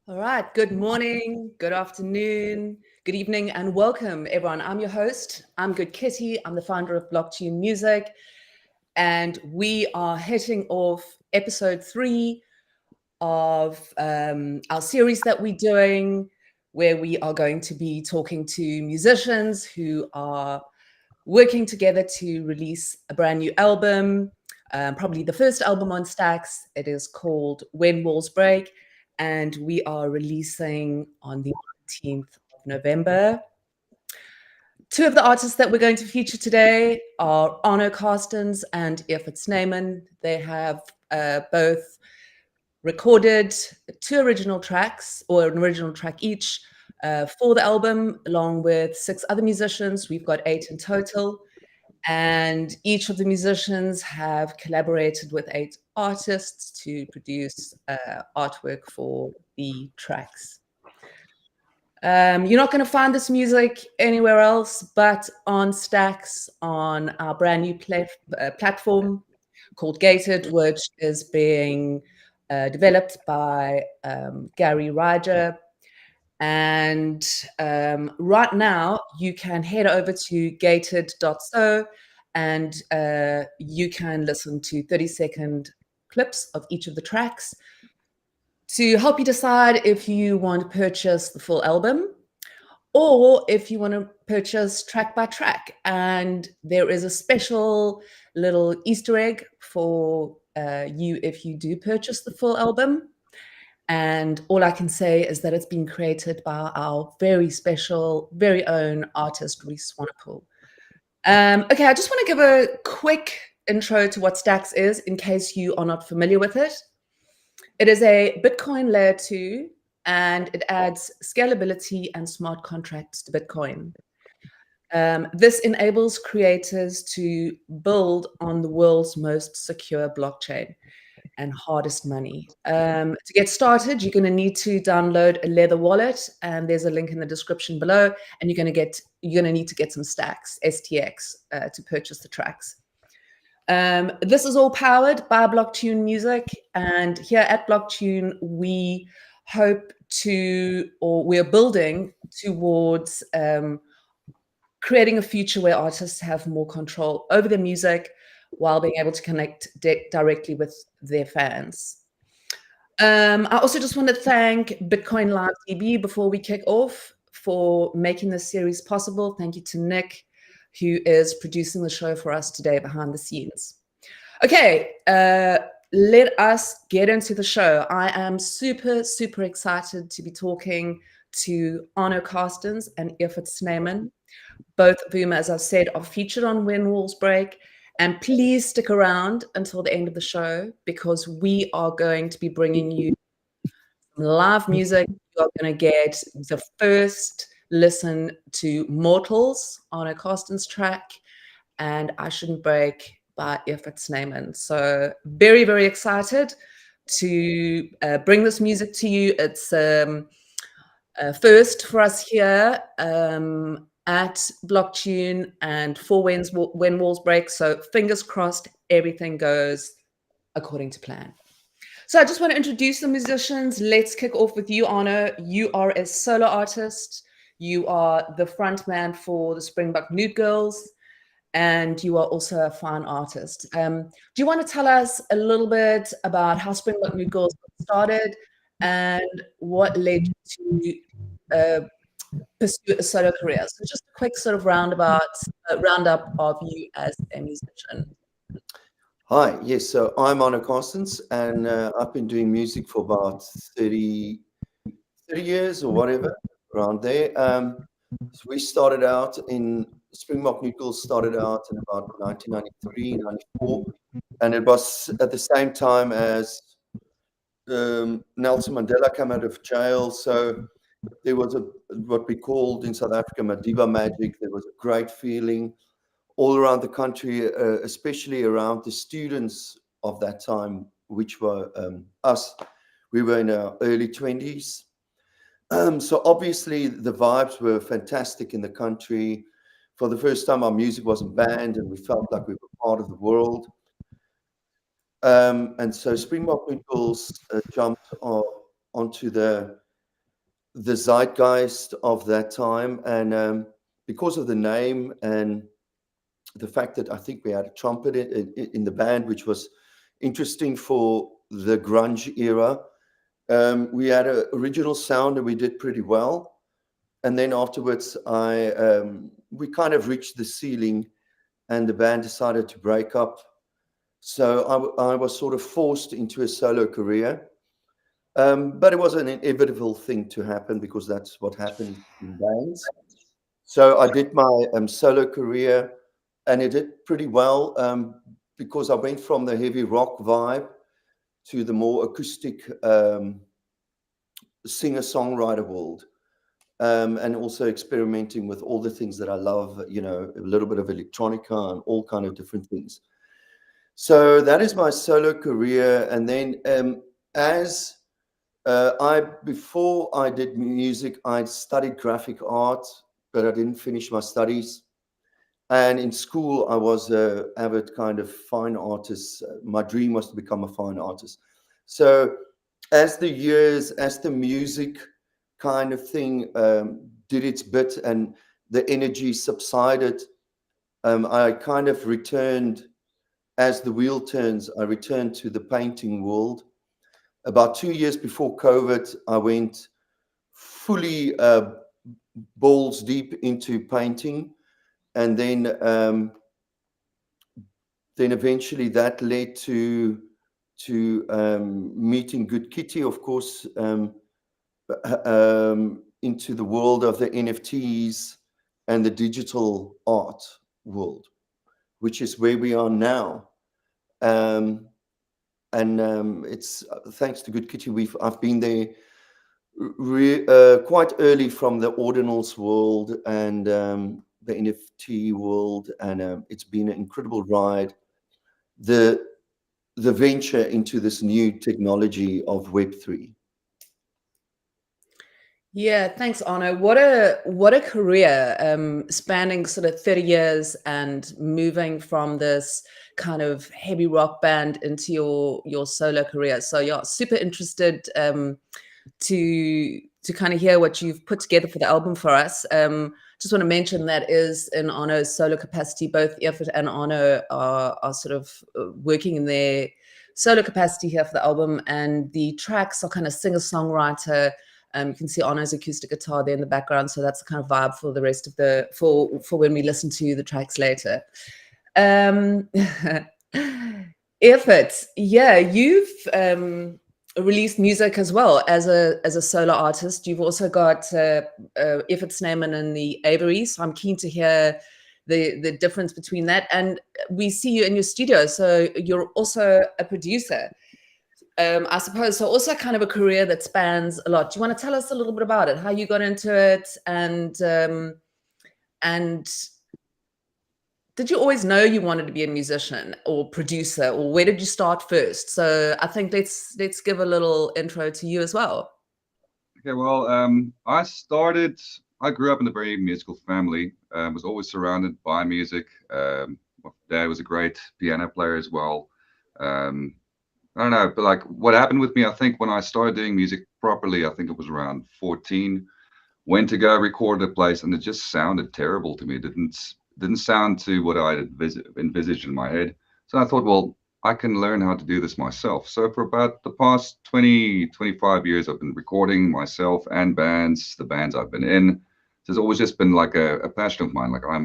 All right. Good morning, good afternoon, good evening, and welcome, everyone. I'm your host. I'm Good Kitty. I'm the founder of BlockTune Music, and we are hitting off episode 3 of our series that we're doing, where we are going to be talking to musicians who are working together to release a brand new album, probably the first album on Stax. It is called When Walls Break, and we are releasing on the 19th of November. Two of the artists that we're going to feature today are Arno Carstens and Evert Snyman. They have both recorded 2 original tracks, or an original track each, for the album, along with 6 other musicians. We've got 8 in total. And each of the musicians have collaborated with 8 artists to produce artwork for the tracks. You're not going to find this music anywhere else but on Stax, on our brand new platform called Gated, which is being developed by Gary Ryder. And right now, you can head over to gated.so and you can listen to 30-second clips of each of the tracks to help you decide if you want to purchase the full album or if you want to purchase track by track. And there is a special little Easter egg for you if you do purchase the full album. And all I can say is that it's been created by our very special, very own artist, Reese Swanepoel. Okay, I just want to give a quick intro to what Stax is in case you are not familiar with it. It is a Bitcoin layer 2, and it adds scalability and smart contracts to Bitcoin. This enables creators to build on the world's most secure blockchain and hardest money. To get started, you're going to need to download a Leather wallet, and there's a link in the description below. And you're going to need to get some stacks, STX, to purchase the tracks. This is all powered by BlockTune Music, and here at BlockTune, we hope to, or we're building towards creating a future where artists have more control over their music while being able to connect directly with their fans. I also just want to thank Bitcoin Live TV before we kick off for making this series possible. Thank you to Nick, who is producing the show for us today behind the scenes. Okay, let us get into the show. I am super, super excited to be talking to Arno Carstens and Evert Snyman, both of whom, as I've said, are featured on When Walls Break. And please stick around until the end of the show, because we are going to be bringing you some live music. You are going to get the first listen to Mortals, Arno Carstens' track, and I Shouldn't Break by Evert Snyman. So very, very excited to bring this music to you. It's first for us here at BlockTune and for When Walls Break. So fingers crossed, everything goes according to plan. So I just want to introduce the musicians. Let's kick off with you, Arno. You are a solo artist. You are the front man for the Springbok Nude Girls, and you are also a fine artist. Do you want to tell us a little bit about how Springbok Nude Girls started and what led you to pursue a solo career? So just a quick sort of roundup of you as a musician. Hi, yes, so I'm Arno Carstens, and I've been doing music for about 30 years or whatever, around there. So we started out in, Springbok Nude Girls started out in about 1993, 94, and it was at the same time as Nelson Mandela came out of jail, so there was what we called in South Africa Madiba magic. There was a great feeling all around the country, especially around the students of that time, which were us. We were in our early 20s. So obviously the vibes were fantastic in the country. For the first time, our music wasn't banned, and we felt like we were part of the world. And so Springbok Nude Girls jumped onto the the zeitgeist of that time. And because of the name and the fact that I think we had a trumpet in the band, which was interesting for the grunge era. We had an original sound and we did pretty well. And then afterwards, we kind of reached the ceiling and the band decided to break up. So I was sort of forced into a solo career. But it was an inevitable thing to happen because that's what happened in bands. So I did my solo career and it did pretty well because I went from the heavy rock vibe to the more acoustic singer-songwriter world. And also experimenting with all the things that I love, a little bit of electronica and all kind of different things. So that is my solo career. And then before I did music, I studied graphic art, but I didn't finish my studies. And in school, I was an avid kind of fine artist. My dream was to become a fine artist. So as the music kind of thing did its bit and the energy subsided, I kind of returned, as the wheel turns, I returned to the painting world. About 2 years before COVID, I went fully balls deep into painting. And then eventually that led to meeting Good Kitty, of course, into the world of the NFTs and the digital art world, which is where we are now. It's thanks to Good Kitty, I've been there quite early from the ordinals world and the NFT world, and it's been an incredible ride. The venture into this new technology of Web3. Yeah, thanks, Arno. What a career, spanning sort of 30 years and moving from this kind of heavy rock band into your solo career. So yeah, super interested to kind of hear what you've put together for the album for us. Just want to mention that is in Arno's solo capacity. Both Evert and Arno are sort of working in their solo capacity here for the album, and the tracks are kind of singer-songwriter. You can see Arno's acoustic guitar there in the background, so that's the kind of vibe for the rest of the for when we listen to the tracks later. Evert, yeah, you've released music as well as a solo artist. You've also got Evert Snyman and the Avery, so I'm keen to hear the difference between that. And we see you in your studio, so you're also a producer. I suppose, so also kind of a career that spans a lot. Do you want to tell us a little bit about it, how you got into it, and did you always know you wanted to be a musician or producer, or where did you start first? So I think let's give a little intro to you as well. Okay, well, I grew up in a very musical family. Was always surrounded by music. My dad was a great piano player as well. I don't know, but like what happened with me, I think when I started doing music properly, I think it was around 14, went to go record a place and it just sounded terrible to me. It didn't sound to what I had envisaged in my head. So I thought, well, I can learn how to do this myself. So for about the past 20, 25 years, I've been recording myself and the bands I've been in. So it's always just been like a passion of mine. Like I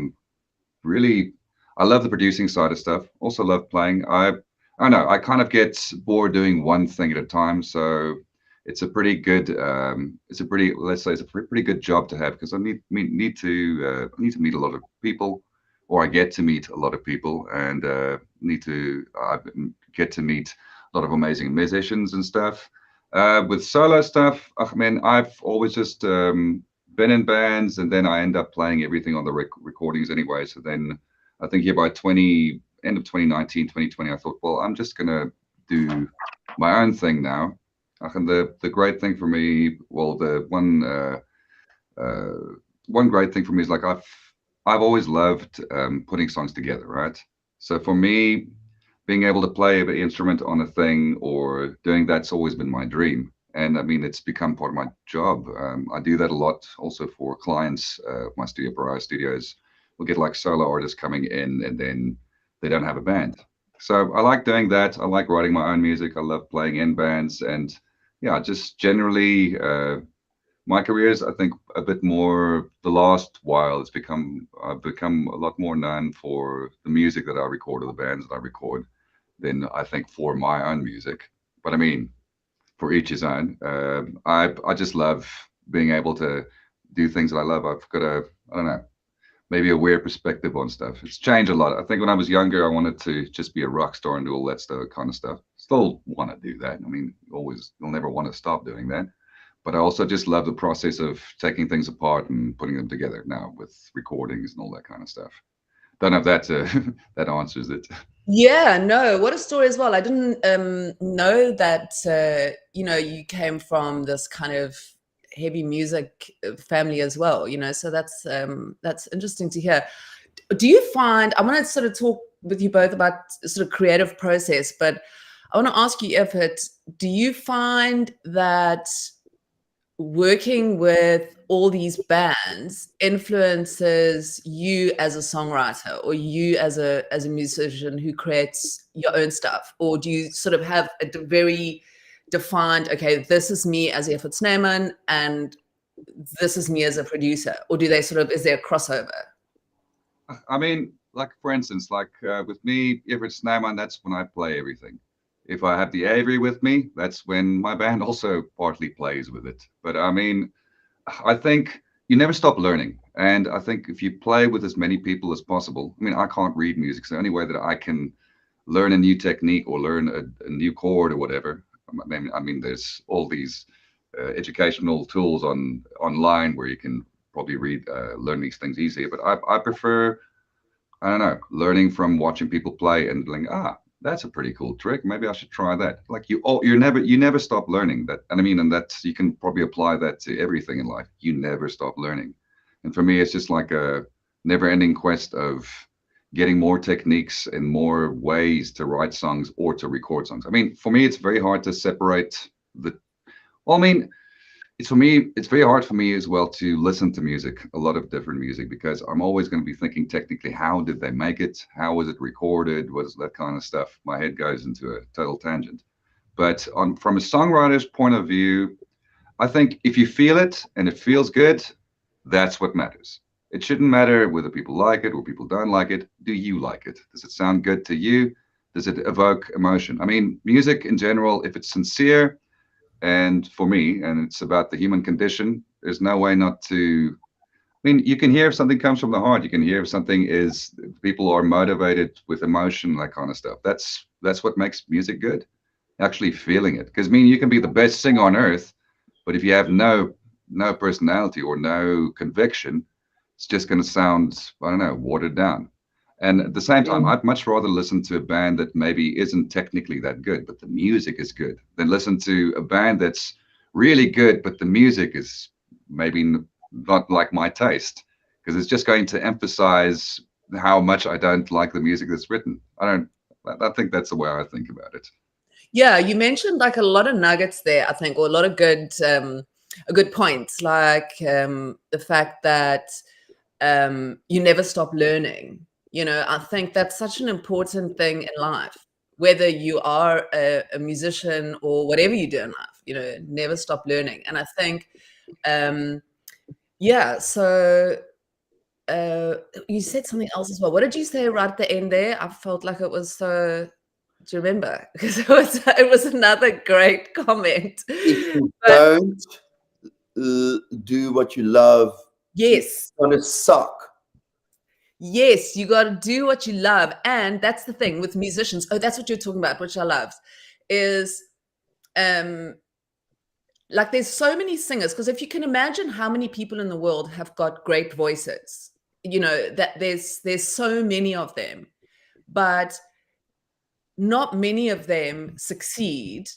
love the producing side of stuff. Also love playing. I don't know, I kind of get bored doing one thing at a time. So it's a pretty good, let's say it's a pretty good job to have, because I need to meet a lot of people, or I get to meet a lot of people, and I get to meet a lot of amazing musicians and stuff. With solo stuff, I mean, I've always just been in bands, and then I end up playing everything on the recordings anyway. So then I think here by end of 2019, 2020, I thought, well, I'm just gonna do my own thing now. And the great thing for me, well, the one great thing for me is like I've always loved putting songs together, right? So for me, being able to play the instrument on a thing or doing that's always been my dream. And I mean, it's become part of my job. I do that a lot also for clients. My studio, Pariah Studios, will get like solo artists coming in and then they don't have a band. So I like doing that. I like writing my own music. I love playing in bands. And yeah, just generally, my career is, I think, a bit more, the last while, I've become a lot more known for the music that I record or the bands that I record than I think for my own music. But I mean, for each his own. I just love being able to do things that I love. I've got I don't know, maybe a weird perspective on stuff. It's changed a lot. I think when I was younger, I wanted to just be a rock star and do all that stuff, kind of stuff. Still want to do that. I mean, you'll never want to stop doing that. But I also just love the process of taking things apart and putting them together now with recordings and all that kind of stuff. Don't know if that that answers it. Yeah, no, what a story as well. I didn't know that you came from this kind of heavy music family as well, so that's interesting to hear. Do you find, I want to sort of talk with you both about sort of creative process, but I want to ask you, Evert, do you find that working with all these bands influences you as a songwriter or you as a musician who creates your own stuff? Or do you sort of have a very defined, okay, this is me as Evert Snyman and this is me as a producer? Or do they sort of, is there a crossover? I mean, like for instance, like with me, Evert Snyman, that's when I play everything. If I have the Avery with me, that's when my band also partly plays with it. But I mean, I think you never stop learning. And I think if you play with as many people as possible, I mean, I can't read music. So the only way that I can learn a new technique or learn a new chord or whatever, I mean, there's all these educational tools online where you can probably learn these things easier. But I prefer, I don't know, learning from watching people play and like, that's a pretty cool trick. Maybe I should try that. Like you never stop learning that. And I mean, and that's, you can probably apply that to everything in life. You never stop learning. And for me, it's just like a never ending quest of getting more techniques and more ways to write songs or to record songs. I mean, for me, it's very hard to separate well, I mean, it's very hard for me as well to listen to music, a lot of different music, because I'm always going to be thinking technically, how did they make it? How was it recorded? What is that kind of stuff? My head goes into a total tangent. But from a songwriter's point of view, I think if you feel it and it feels good, that's what matters. It shouldn't matter whether people like it or people don't like it. Do you like it? Does it sound good to you? Does it evoke emotion? I mean, music in general, if it's sincere, and for me, and it's about the human condition, there's no way not to. I mean, you can hear if something comes from the heart. You can hear if something is, people are motivated with emotion, that kind of stuff. That's what makes music good. Actually feeling it. Because I mean, you can be the best singer on earth, but if you have no personality or no conviction, it's just going to sound, I don't know, watered down. And at the same time, I'd much rather listen to a band that maybe isn't technically that good, but the music is good, than listen to a band that's really good, but the music is maybe not like my taste, because it's just going to emphasize how much I don't like the music that's written. I think that's the way I think about it. Yeah, you mentioned like a lot of nuggets there, I think, or a lot of good points, like the fact that you never stop learning. I think that's such an important thing in life, whether you are a musician or whatever you do in life, never stop learning. And I think, yeah, so you said something else as well. What did you say right at the end there? I felt like it was so, do you remember? Because it was another great comment. If you don't do what you love, yes, it's gonna suck. Yes, you got to do what you love. And that's the thing with musicians. Oh, that's what you're talking about, which I love, is like there's so many singers, because if you can imagine how many people in the world have got great voices, that there's so many of them, but not many of them succeed.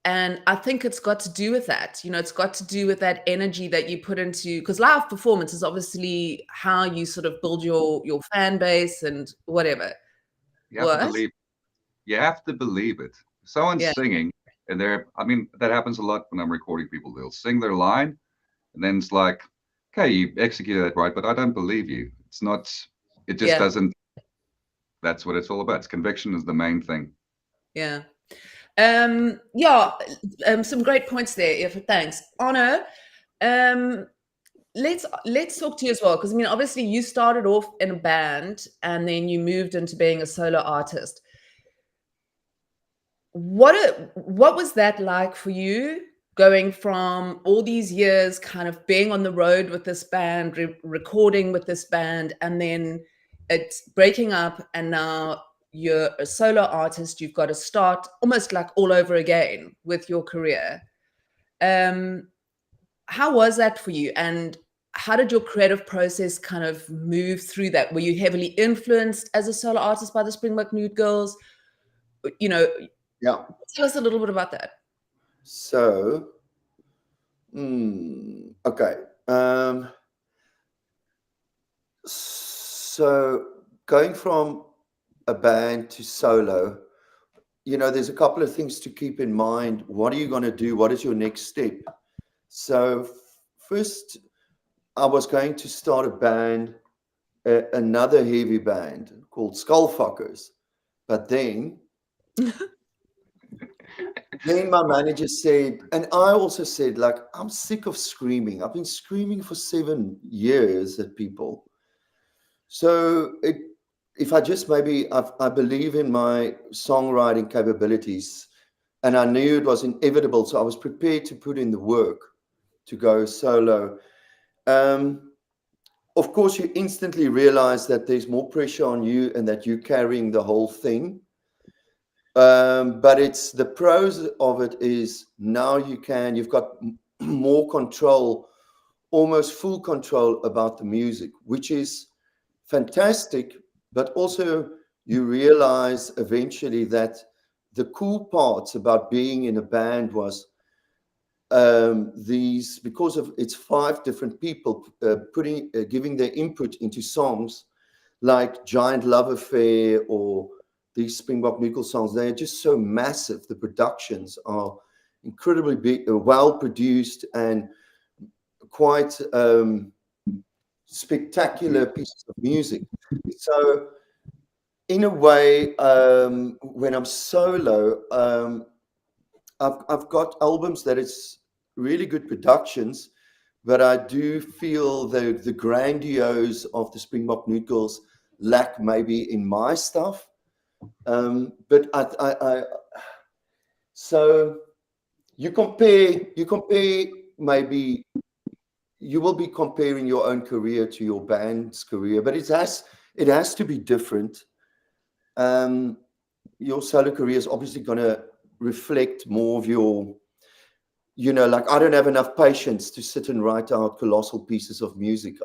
And I think it's got to do with that. It's got to do with that energy that you put into, because live performance is obviously how you sort of build your fan base and whatever. You have to believe it. If someone's singing And I mean, that happens a lot when I'm recording people. They'll sing their line, and then it's like, okay, you executed that right, but I don't believe you. It's not, it just doesn't, that's what it's all about. It's conviction is the main thing. Yeah. Some great points there, Evert. Thanks. Arno, let's talk to you as well, because I mean, obviously you started off in a band and then you moved into being a solo artist. What was that like for you, going from all these years kind of being on the road with this band, recording with this band, and then it's breaking up and now you're a solo artist, you've got to start almost like all over again with your career. How was that for you? And how did your creative process kind of move through that? Were you heavily influenced as a solo artist by the Springbok Nude Girls? You know, Yeah. tell us a little bit about that. So, okay. So going from a band to solo, there's a couple of things to keep in mind. What are you going to do? What is your next step? So first, I was going to start a band, another heavy band called Skullfuckers. But then my manager said, and I also said, like, I'm sick of screaming. I've been screaming for 7 years at people. So if I just I believe in my songwriting capabilities, and I knew it was inevitable, so I was prepared to put in the work to go solo. Of course, you instantly realize that there's more pressure on you and that you're carrying the whole thing. But it's the pros of it is now you've got more control, almost full control about the music, which is fantastic. But also you realize eventually that the cool parts about being in a band was because of it's 5 different people giving their input into songs like Giant Love Affair or these Springbok Nude songs. They're just so massive. The productions are incredibly big, well produced, and quite spectacular pieces of music. So in a way, when I'm solo, I've got albums that it's really good productions, but I do feel the grandiose of the Springbok Nude Girls lack maybe in my stuff. But so you compare, maybe you will be comparing your own career to your band's career, but it has to be different. Your solo career is obviously going to reflect more of your, like, I don't have enough patience to sit and write out colossal pieces of music.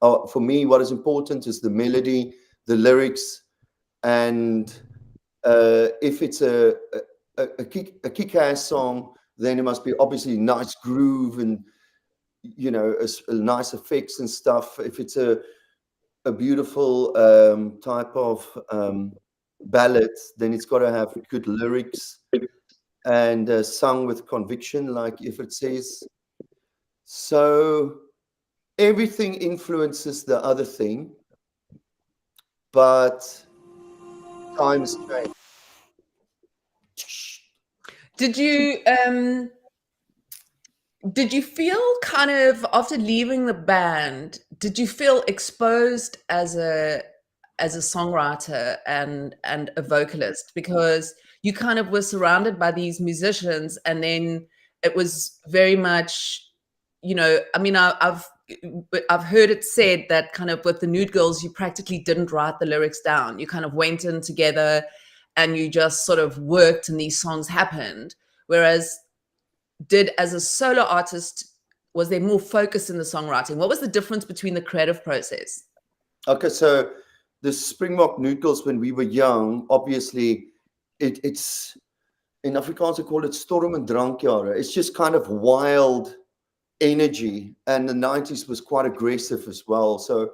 For me, what is important is the melody, the lyrics, and if it's a kick-ass song, then it must be obviously nice groove and nice effects and stuff. If it's a beautiful type of ballad, then it's got to have good lyrics and sung with conviction, like Evert says. So everything influences the other thing, but times change. Did you feel kind of, after leaving the band, did you feel exposed as a songwriter and a vocalist, because you kind of were surrounded by these musicians, and then it was very much, I mean, I've heard it said that kind of with the Nude Girls, you practically didn't write the lyrics down. You kind of went in together and you just sort of worked and these songs happened. Whereas as a solo artist, was there more focus in the songwriting? What was the difference between the creative process? Okay, so the Springbok Nude Girls, when we were young, obviously it's in Afrikaans they call it storm and drankjare. It's just kind of wild energy, and the 90s was quite aggressive as well. So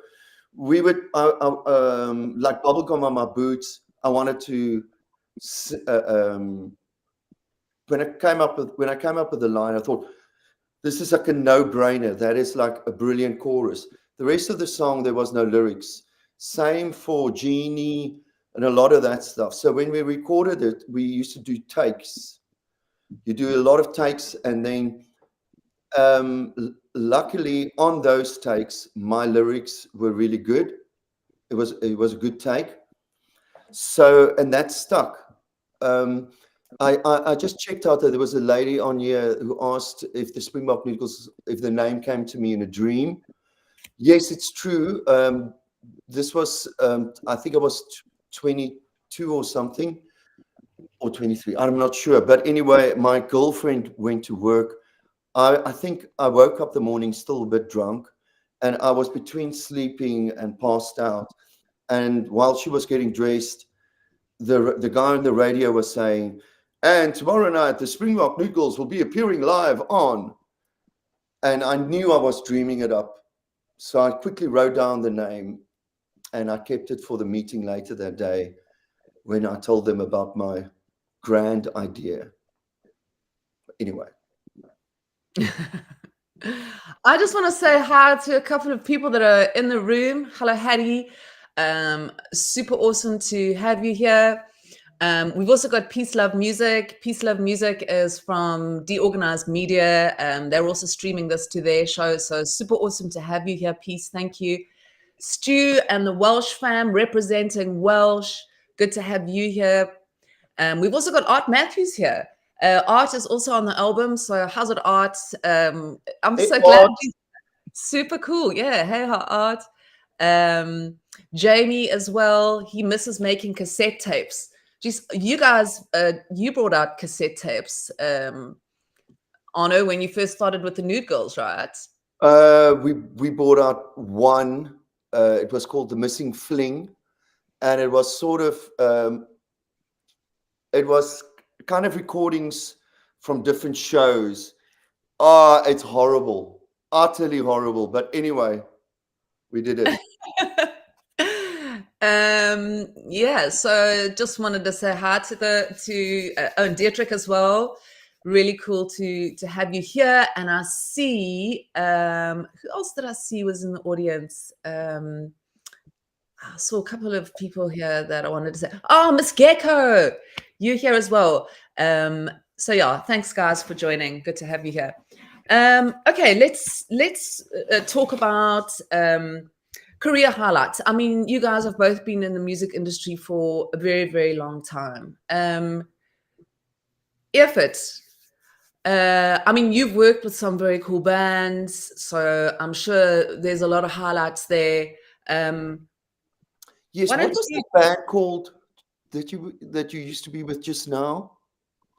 we would like bubblegum on my boots. I wanted to when I came up with the line, I thought, this is like a no-brainer. That is like a brilliant chorus. The rest of the song, there was no lyrics. Same for Genie and a lot of that stuff. So when we recorded it, we used to do takes. You do a lot of takes, and then luckily on those takes, my lyrics were really good. It was a good take. So, and that stuck. I just checked out that there was a lady on here who asked if the Springbok Noodles, if the name came to me in a dream. Yes, it's true. This was, I think I was 22 or something, or 23. I'm not sure. But anyway, my girlfriend went to work. I think I woke up the morning still a bit drunk, and I was between sleeping and passed out. And while she was getting dressed, the guy on the radio was saying, and tomorrow night, the Springbok Noodles will be appearing live on. And I knew I was dreaming it up. So I quickly wrote down the name, and I kept it for the meeting later that day when I told them about my grand idea. Anyway. I just want to say hi to a couple of people that are in the room. Hello, Hattie. Super awesome to have you here. We've also got Peace Love Music. Peace Love Music is from Deorganized Media. They're also streaming this to their show. So super awesome to have you here, Peace. Thank you. Stu and the Welsh fam representing Welsh. Good to have you here. We've also got Art Matthews here. Art is also on the album. So how's it, Art? I'm so glad. Super cool. Yeah. Hey, Art. Jamie as well. He misses making cassette tapes. Just you guys, you brought out cassette tapes, Arno, when you first started with the Nude Girls, right? We brought out one. It was called The Missing Fling, and it was sort of it was kind of recordings from different shows. It's horrible, utterly horrible. But anyway, we did it. Yeah, so just wanted to say hi to Dietrich as well. Really cool to have you here. And I see who else did I see was in the audience? I saw a couple of people here that I wanted to say. Oh, Miss Gecko, you're here as well. So yeah, thanks guys for joining. Good to have you here. Okay, let's talk about career highlights. I mean, you guys have both been in the music industry for a very, very long time. Evert, I mean, you've worked with some very cool bands, so I'm sure there's a lot of highlights there. Yes, what was the band called that you used to be with just now?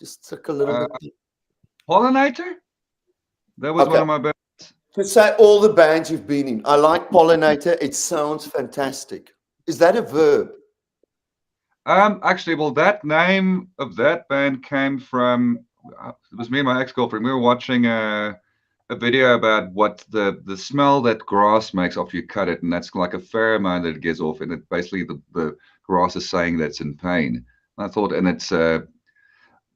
Just took a little bit. Pollinator? That was one of my bands. To say all the bands you've been in. I like Pollinator. It sounds fantastic. Is that a verb? Actually, well, that name of that band came from, it was me and my ex-girlfriend. We were watching a video about what the smell that grass makes after you cut it, and that's like a pheromone that it gives off, and it basically the grass is saying that it's in pain. And I thought, and it's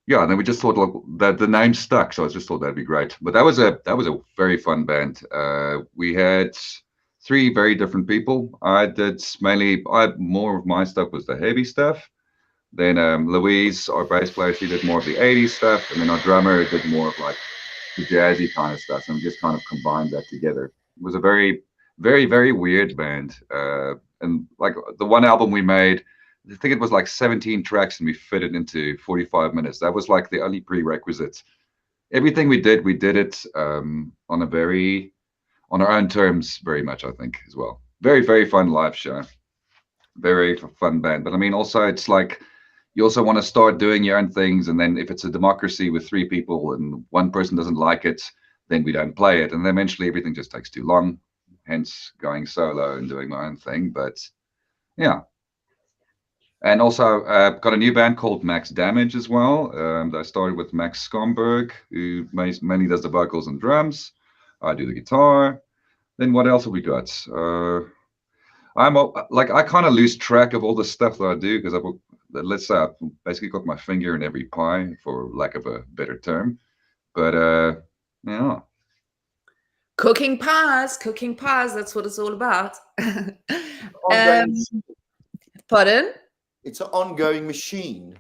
yeah, and then we just thought like that the name stuck, so I just thought that'd be great. But that was a very fun band. We had 3 very different people. More of my stuff was the heavy stuff. Then Louise, our bass player, she did more of the 80s stuff, and then our drummer did more of like the jazzy kind of stuff. And we just kind of combined that together. It was a very, very, very weird band. And like the one album we made, I think it was like 17 tracks, and we fit it into 45 minutes. That was like the only prerequisite. Everything we did it on our own terms, very much, I think, as well. Very, very fun live show. Very fun band. But I mean, also it's like you also want to start doing your own things, and then if it's a democracy with 3 people and one person doesn't like it, then we don't play it, and then eventually everything just takes too long. Hence going solo and doing my own thing. But yeah. And also got a new band called Max Damage as well. I started with Max Scomberg, who mainly does the vocals and drums. I do the guitar. Then what else have we got? I kind of lose track of all the stuff that I do because let's say I've basically got my finger in every pie, for lack of a better term. But yeah. Cooking pies, that's what it's all about. Ongoing, Pardon? it's an ongoing machine.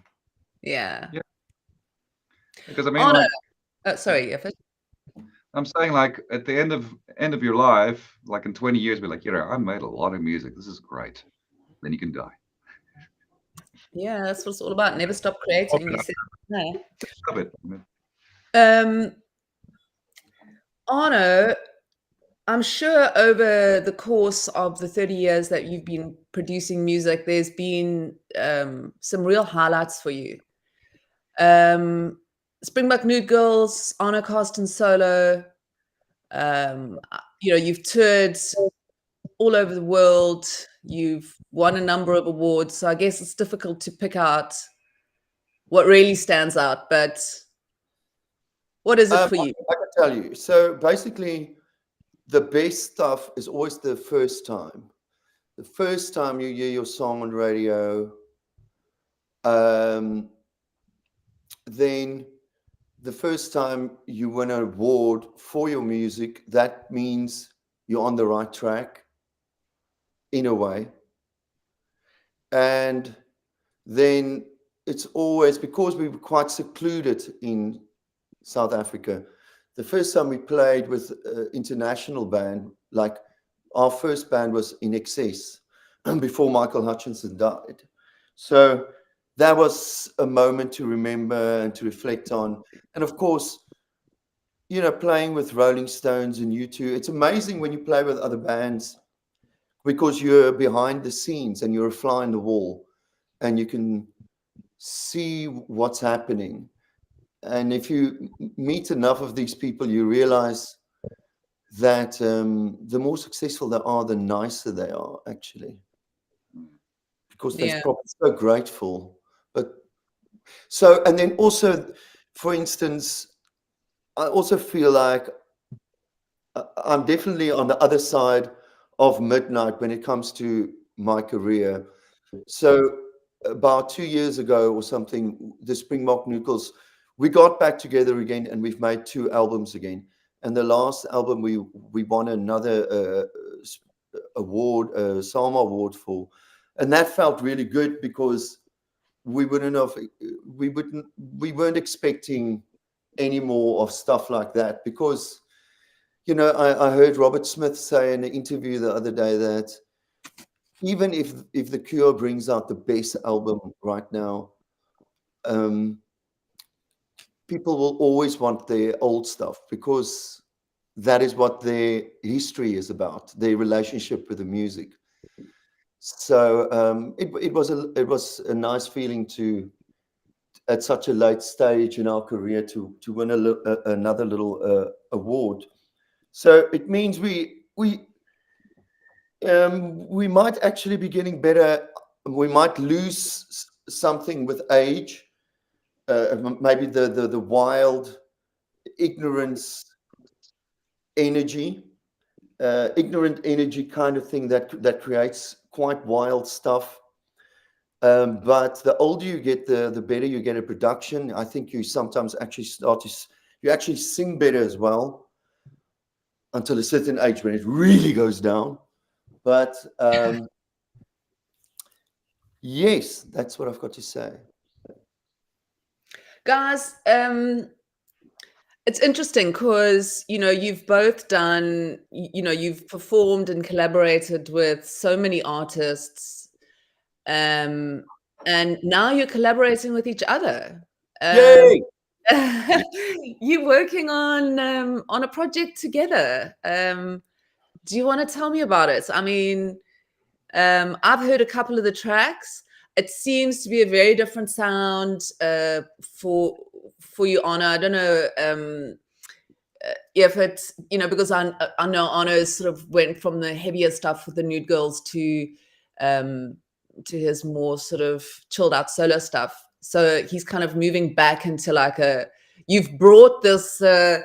Yeah. Because I mean, Arno, like, sorry, Evert. I'm saying, like, at the end of your life, like in 20 years, be like, I made a lot of music. This is great. Then you can die. Yeah, that's what it's all about. Never stop creating. You said no. Love it. Arno, I'm sure over the course of the 30 years that you've been producing music, there's been some real highlights for you. Springbok Nude Girls, Arno Carstens solo. You've toured all over the world. You've won a number of awards. So I guess it's difficult to pick out what really stands out. But what is it for you? I can tell you. So basically, the best stuff is always the first time. The first time you hear your song on radio, then the first time you win an award for your music, that means you're on the right track in a way. And then it's always, because we were quite secluded in South Africa, the first time we played with an international band, like our first band was In Excess before Michael Hutchinson died. So that was a moment to remember and to reflect on. And of course, playing with Rolling Stones and U2, it's amazing when you play with other bands because you're behind the scenes and you're a fly in the wall and you can see what's happening. And if you meet enough of these people, you realize that the more successful they are, the nicer they are, actually, because they're probably so grateful. And then also, for instance, I also feel like I'm definitely on the other side of midnight when it comes to my career. So about 2 years ago or something, the Springbok Nude Girls, we got back together again and we've made 2 albums again. And the last album we won another award, SAMA award for. And that felt really good because we weren't expecting any more of stuff like that, because I heard Robert Smith say in an interview the other day that even if The Cure brings out the best album right now, people will always want their old stuff because that is what their history is about, their relationship with the music. So it was a nice feeling to, at such a late stage in our career, to win another little award. So it means we might actually be getting better. We might lose something with age, maybe the wild ignorant energy kind of thing that creates quite wild stuff. But the older you get, the better you get at production. I think you sometimes actually you actually sing better as well, until a certain age when it really goes down. But yes, that's what I've got to say. Guys, it's interesting because, you've both done, you've performed and collaborated with so many artists. And now you're collaborating with each other. Yay! You're working on a project together. Do you want to tell me about it? I mean, I've heard a couple of the tracks. It seems to be a very different sound for you, Arno. I don't know if it's, because I know Arno sort of went from the heavier stuff with the Nude Girls to his more sort of chilled out solo stuff. So he's kind of moving back into you've brought this the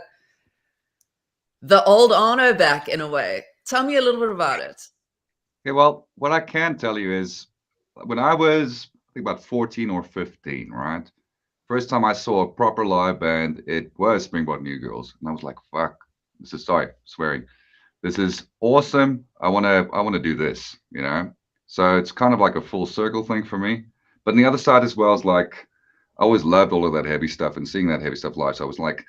old Arno back in a way. Tell me a little bit about it. Okay, well, what I can tell you is, when I was think about 14 or 15, right? First time I saw a proper live band, it was Springbok New Girls, and I was like, "Fuck, this is sorry, swearing. This is awesome. I wanna do this, you know." So it's kind of like a full circle thing for me. But on the other side as well is like, I always loved all of that heavy stuff and seeing that heavy stuff live. So I was like,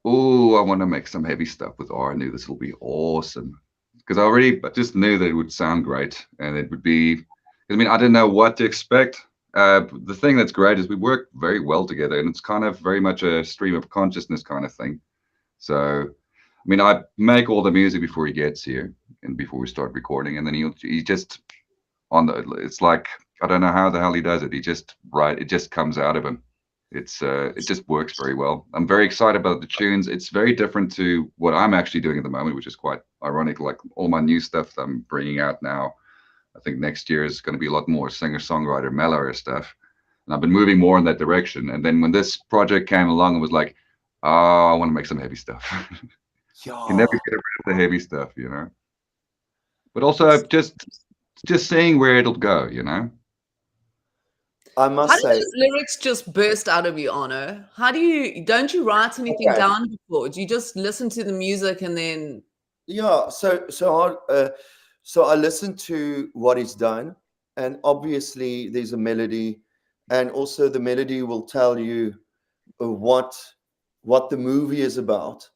"Oh, I want to make some heavy stuff with Arno. This will be awesome." Because I just knew that it would sound great and it would be. I mean, I didn't know what to expect. The thing that's great is we work very well together, and it's kind of very much a stream of consciousness kind of thing. So, I mean, I make all the music before he gets here and before we start recording, and then he just on the. It's like I don't know how the hell he does it. It just comes out of him. It just works very well. I'm very excited about the tunes. It's very different to what I'm actually doing at the moment, which is quite ironic. Like all my new stuff that I'm bringing out now, I think next year is going to be a lot more singer-songwriter, mellower stuff. And I've been moving more in that direction. And then when this project came along, it was like, oh, I want to make some heavy stuff. You can never get rid of the heavy stuff, you know. But also just seeing where it'll go, you know. I must How do say, those lyrics just burst out of you, Arno? Don't you write anything Okay. down before? Do you just listen to the music and then? yeah. So I listen to what he's done, and obviously there's a melody, and also the melody will tell you what the movie is about.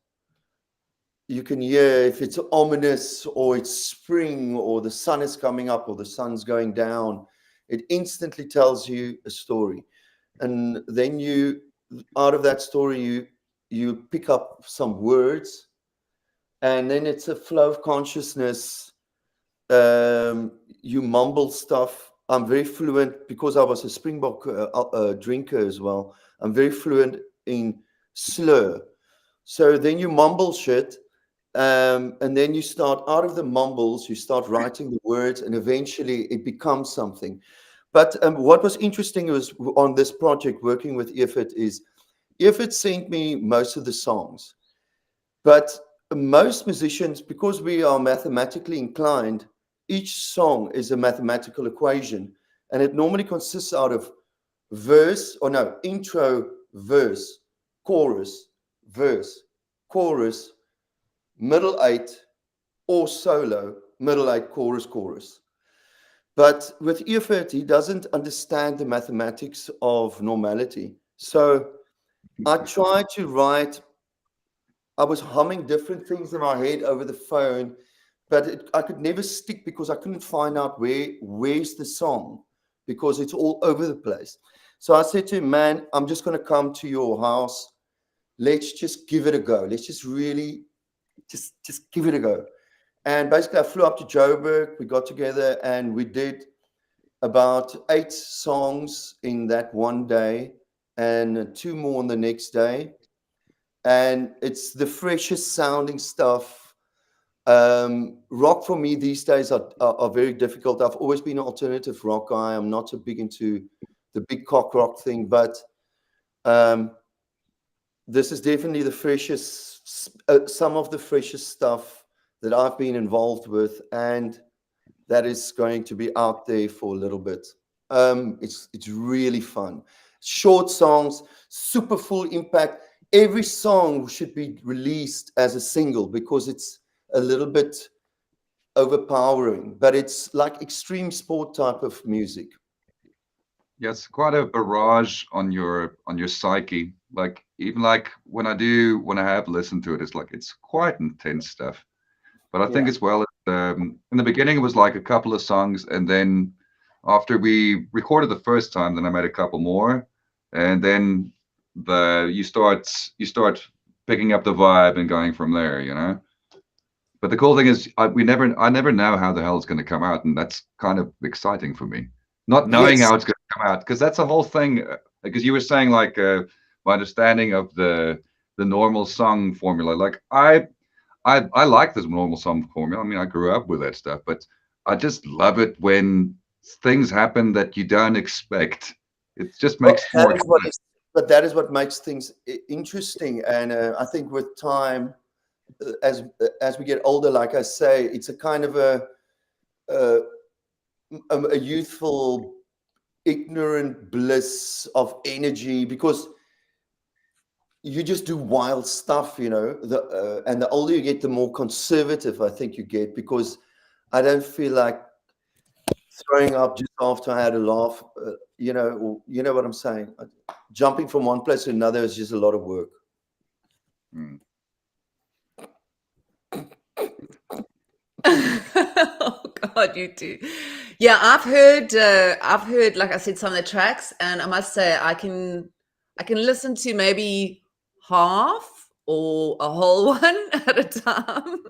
You can hear if it's ominous or it's spring or the sun is coming up or the sun's going down. It instantly tells you a story, and then out of that story, you pick up some words, and then it's a flow of consciousness. You mumble stuff. I'm very fluent because I was a Springbok drinker as well. I'm very fluent in slur. So then you mumble shit, and then you start out of the mumbles, you start writing the words, and eventually it becomes something. But what was interesting was on this project working with Evert is Evert sent me most of the songs, but most musicians, because we are mathematically inclined, each song is a mathematical equation, and it normally consists out of intro, verse, chorus, middle eight, or solo, middle eight, chorus. But with Evert, he doesn't understand the mathematics of normality. So I tried to write, I was humming different things in my head over the phone, but I could never stick because I couldn't find out where's the song, because it's all over the place. So I said to him, man, I'm just going to come to your house. Let's just give it a go. Let's just really just give it a go. And basically I flew up to Joburg. We got together and we did about 8 songs in that one day and 2 more on the next day. And it's the freshest sounding stuff. Rock for me these days are very difficult. I've always been an alternative rock guy. I'm not so big into the big cock rock thing, but this is definitely the freshest, some of the freshest stuff that I've been involved with, and that is going to be out there for a little bit. It's really fun. Short songs, super full impact. Every song should be released as a single because it's a little bit overpowering, but it's like extreme sport type of music. Yeah, it's quite a barrage on your psyche. Like even like when I have listened to it, it's quite intense stuff. But I think Yeah. as well, in the beginning it was like a couple of songs, and then after we recorded the first time, then I made a couple more, and then you start picking up the vibe and going from there, you know. But the cool thing is, I never know how the hell it's going to come out, and that's kind of exciting for me. Not knowing Yes. how it's going to come out, because that's the whole thing. Because you were saying like my understanding of the normal song formula. Like I like this normal song formula. I mean, I grew up with that stuff, but I just love it when things happen that you don't expect. It just Well, makes it more exciting. but that is what makes things interesting. And I think with time, as we get older, like I say, it's a kind of a youthful ignorant bliss of energy, because you just do wild stuff, you know. And the older you get, the more conservative I think you get, because I don't feel like throwing up just after I had a laugh, you know, or, you know what I'm saying. Jumping from one place to another is just a lot of work. Oh God, you do. Yeah, I've heard, like I said, some of the tracks, and I must say I can listen to maybe half or a whole one at a time.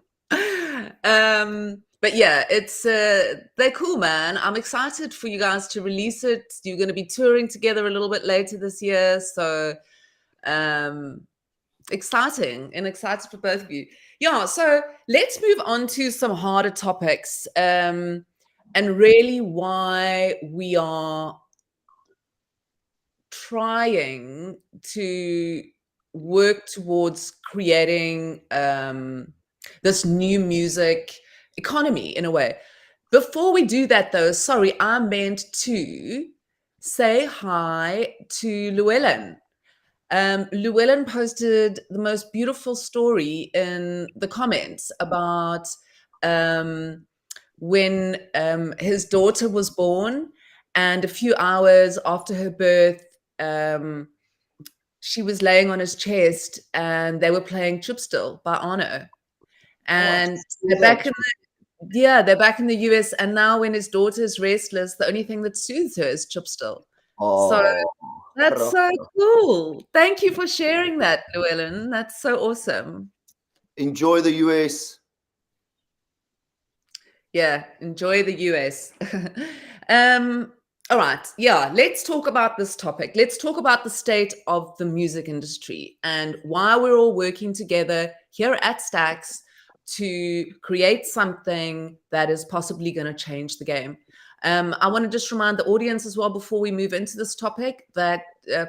But yeah, it's they're cool, man. I'm excited for you guys to release it. You're going to be touring together a little bit later this year, so exciting for both of you. Yeah, so let's move on to some harder topics, and really why we are trying to work towards creating this new music economy in a way. Before we do that, though, sorry, I meant to say hi to Llewellyn. Llewellyn posted the most beautiful story in the comments about when his daughter was born, and a few hours after her birth, she was laying on his chest, and they were playing Chip Still by Arno. And they're back in the US, and now when his daughter is restless, the only thing that soothes her is Chip Still. So that's so cool. Thank you for sharing that, Llewellyn. That's so awesome. Enjoy the US. Yeah, enjoy the US. All right. Yeah, let's talk about this topic. Let's talk about the state of the music industry and why we're all working together here at Stax to create something that is possibly going to change the game. I want to just remind the audience as well, before we move into this topic, that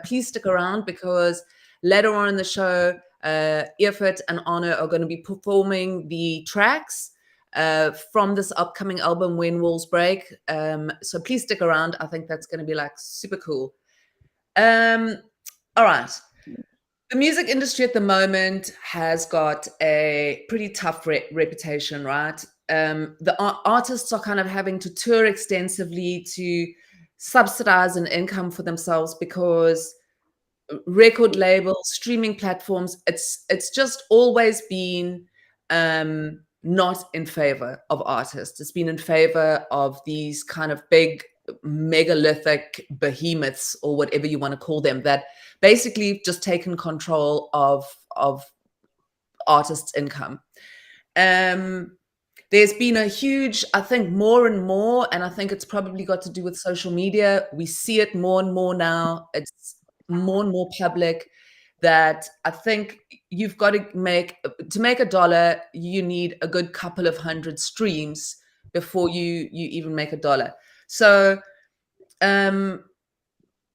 please stick around, because later on in the show, Evert and Arno are going to be performing the tracks from this upcoming album, When Walls Break. So please stick around. I think that's going to be like super cool. All right. The music industry at the moment has got a pretty tough reputation, right? The artists are kind of having to tour extensively to subsidize an income for themselves, because record labels, streaming platforms, it's just always been not in favor of artists. It's been in favor of these kind of big megalithic behemoths, or whatever you want to call them, that basically just taken control of artists' income. There's been a huge, I think, more and more, and I think it's probably got to do with social media. We see it more and more now. It's more and more public, that I think you've got to make $1, you need a good couple of hundred streams before you even make $1. So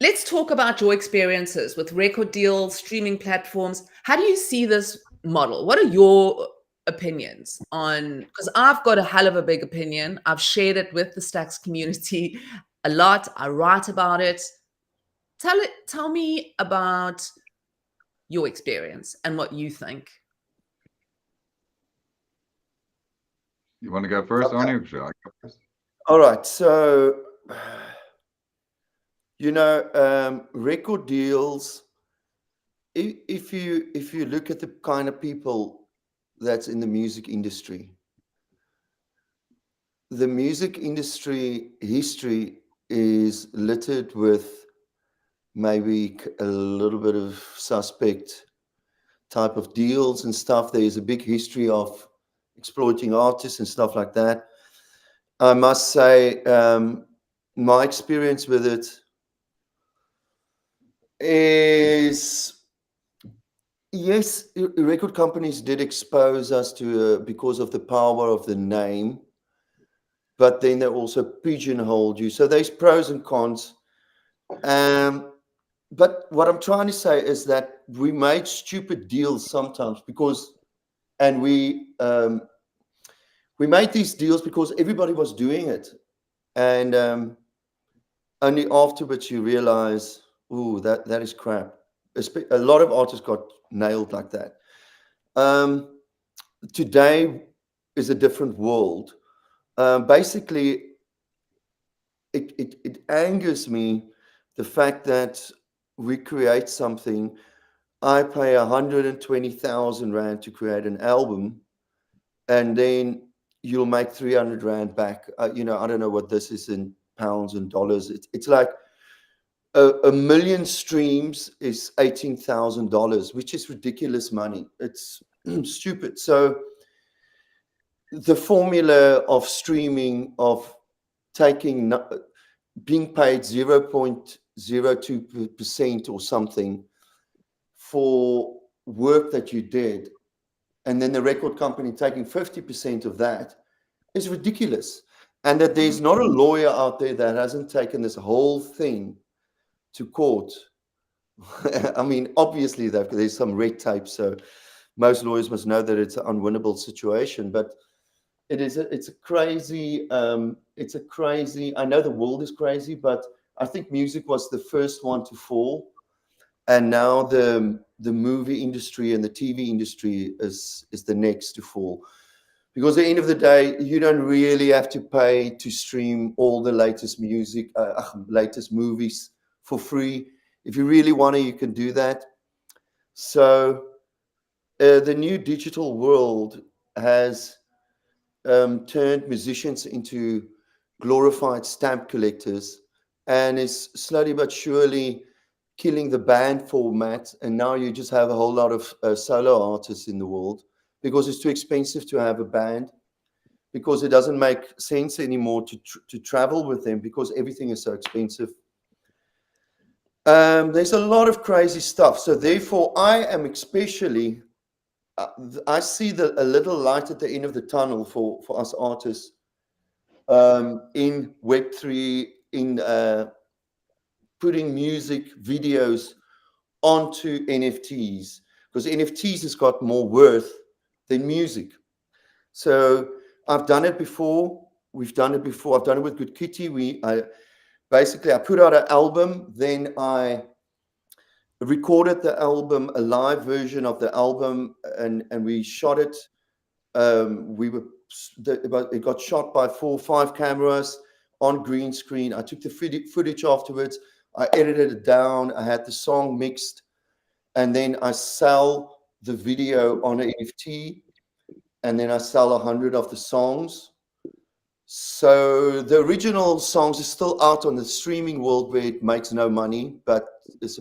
let's talk about your experiences with record deals, streaming platforms. How do you see this model? What are your opinions on, because I've got a hell of a big opinion. I've shared it with the Stax community a lot. I write about it. Tell me about your experience and what you think. You want to go first, Arno? Should I go first? All right. So, you know, record deals, if you look at the kind of people that's in the music industry, the music industry history is littered with maybe a little bit of suspect type of deals and stuff. There's a big history of exploiting artists and stuff like that. I must say, my experience with it is, yes, record companies did expose us to because of the power of the name, but then they also pigeonholed you. So there's pros and cons. But what I'm trying to say is that we made stupid deals sometimes and we made these deals because everybody was doing it. And only afterwards you realize, oh, that is crap. A lot of artists got nailed like that. Today is a different world. Basically, it angers me, the fact that we create something. I pay 120,000 Rand to create an album, and then you'll make 300 Rand back. I don't know what this is in pounds and dollars. It's like a million streams is $18,000, which is ridiculous money. It's stupid. So the formula of streaming, of being paid 0.02% or something for work that you did, and then the record company taking 50% of that, is ridiculous. And that there's not a lawyer out there that hasn't taken this whole thing to court. I mean, obviously there's some red tape, so most lawyers must know that it's an unwinnable situation, but it's a crazy, I know the world is crazy, but I think music was the first one to fall. And now the movie industry and the TV industry is the next to fall. Because at the end of the day, you don't really have to pay to stream all the latest music, latest movies for free. If you really want to, you can do that. So the new digital world has turned musicians into glorified stamp collectors, and is slowly but surely killing the band format. And now you just have a whole lot of solo artists in the world, because it's too expensive to have a band, because it doesn't make sense anymore to travel with them, because everything is so expensive. There's a lot of crazy stuff. So therefore, I am especially, I see a little light at the end of the tunnel for us artists in Web3, in putting music videos onto NFTs, because NFTs has got more worth than music. So I've done it before. We've done it before. I've done it with Good Kitty. I put out an album, then I recorded the album, a live version of the album, and we shot it. It got shot by 4 or 5 cameras on green screen. I took the footage afterwards. I edited it down. I had the song mixed, and then I sell the video on an NFT, and then I sell 100 of the songs. So the original songs is still out on the streaming world, where it makes no money, but it's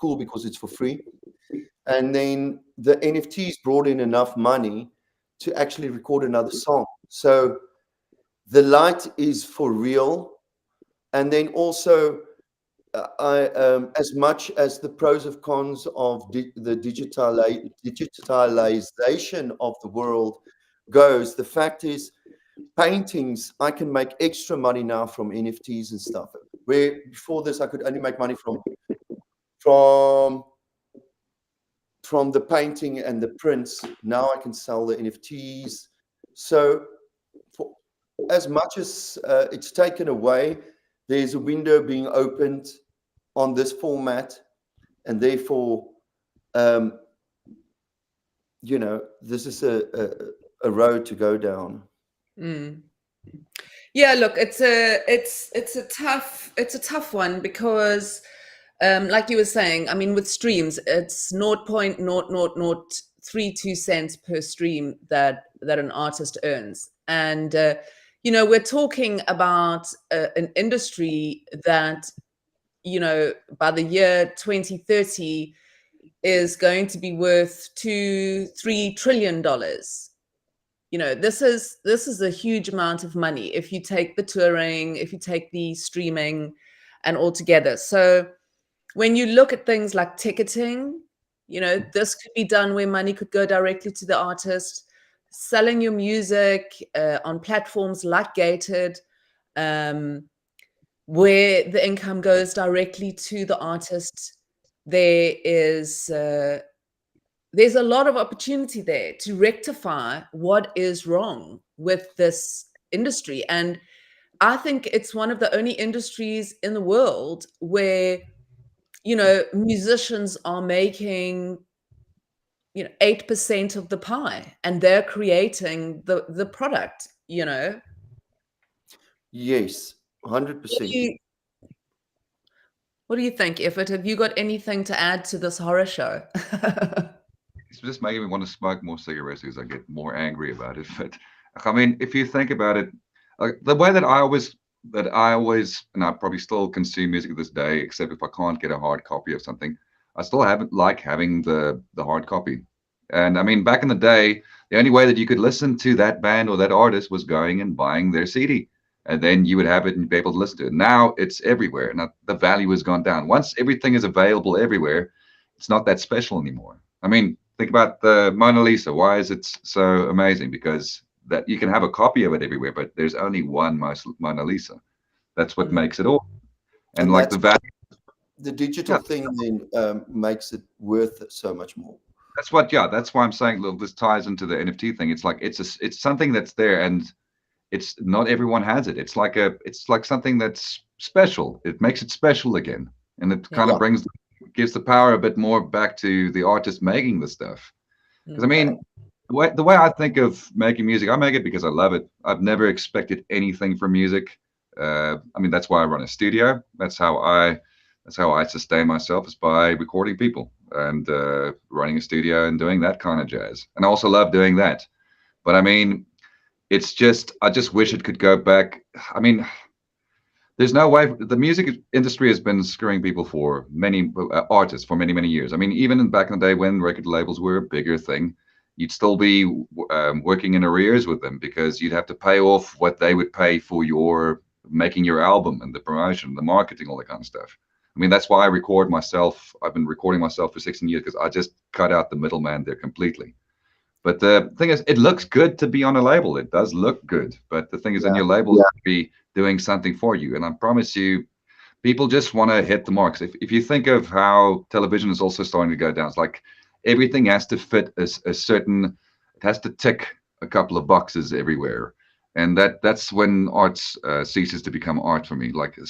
cool because it's for free. And then the NFTs brought in enough money to actually record another song. So the light is for real. And then also, as much as the pros and cons of the digitalization of the world goes, the fact is, paintings, I can make extra money now from NFTs and stuff, where before this I could only make money from the painting and the prints. Now I can sell the NFTs. So for as much as it's taken away, there's a window being opened on this format, and therefore this is a road to go down. Yeah, look, it's a tough one, because like you were saying, I mean, with streams, it's 0.00032 cents per stream that an artist earns. And we're talking about an industry that, by the year 2030 is going to be worth $2-3 trillion. This is a huge amount of money if you take the touring, if you take the streaming, and all together. So when you look at things like ticketing, this could be done where money could go directly to the artist. Selling your music on platforms like Gated, where the income goes directly to the artist, there's a lot of opportunity there to rectify what is wrong with this industry. And I think it's one of the only industries in the world where, you know, musicians are making, you know, 8% of the pie, and they're creating the product, you know. Yes, What 100%. do you, what do you think, Evert? Have you got anything to add to this horror show? It's just making me want to smoke more cigarettes because I get more angry about it. But I mean, if you think about it, the way that I always, and I probably still consume music to this day, except if I can't get a hard copy of something, I still haven't like having the hard copy. And I mean, back in the day, the only way that you could listen to that band or that artist was going and buying their CD, and then you would have it and be able to listen to it. Now it's everywhere, and the value has gone down. Once everything is available everywhere, it's not that special anymore. I mean, think about the Mona Lisa. Why is it so amazing? Because that you can have a copy of it everywhere, but there's only one Mona Lisa. That's what makes it all. And And like the value, the digital yeah, thing then makes it worth so much more. that's what, yeah, that's why I'm saying, look, this ties into the NFT thing. It's like it's something that's there, and it's not everyone has it. It's like something that's special. It makes it special again, and it kind of Yeah. gives the power a bit more back to the artist making the stuff. Because I Mm. mean, the way I think of making music, I make it because I love it. I've never expected anything from music. I mean, that's why I run a studio. That's how I sustain myself, is by recording people and running a studio and doing that kind of jazz. And I also love doing that. But I mean, I just wish it could go back. I mean, there's no way. The music industry has been screwing people for many artists for many, many years. I mean, even back in the day when record labels were a bigger thing, you'd still be working in arrears with them, because you'd have to pay off what they would pay for your making your album and the promotion, the marketing, all that kind of stuff. I mean, that's why I record myself. I've been recording myself for 16 years, because I just cut out the middleman there completely. But the thing is, it looks good to be on a label. It does look good. But the thing is, in Yeah. your label, yeah, to be doing something for you. And I promise you, people just want to hit the marks. If you think of how television is also starting to go down, it's like everything has to fit a certain, it has to tick a couple of boxes everywhere. And that's when art ceases to become art for me. Like if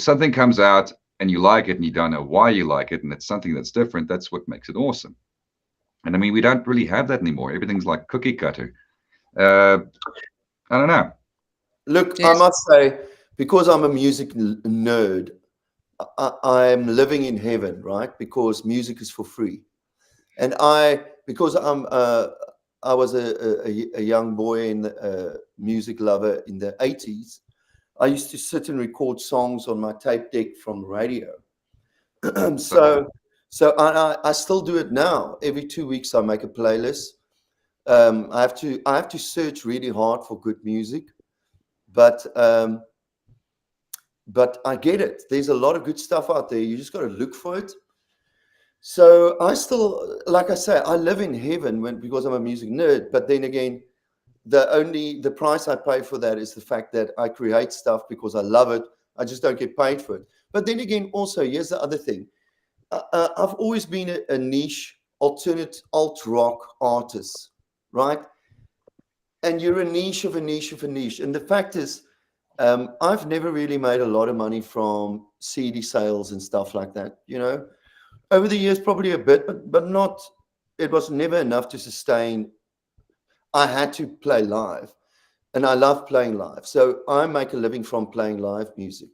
something comes out and you like it and you don't know why you like it, and it's something that's different, that's what makes it awesome. And I mean, we don't really have that anymore. Everything's like cookie cutter. I don't know. Look, I Yes. must say, because I'm a music nerd, I'm living in heaven, right? Because music is for free, and because I was a young boy and a music lover in the 80s. I used to sit and record songs on my tape deck from the radio. So I still do it now. Every 2 weeks I make a playlist. I have to search really hard for good music, but I get it. There's a lot of good stuff out there. You just got to look for it. So I still, like I say, I live in heaven because I'm a music nerd. But then again, the price I pay for that is the fact that I create stuff because I love it. I just don't get paid for it. But then again, also, here's the other thing. I've always been a niche, alternate, alt rock artist, right? And you're a niche of a niche of a niche. And the fact is, I've never really made a lot of money from CD sales and stuff like that. You know, over the years, probably a bit, but not. It was never enough to sustain. I had to play live, and I love playing live. So I make a living from playing live music.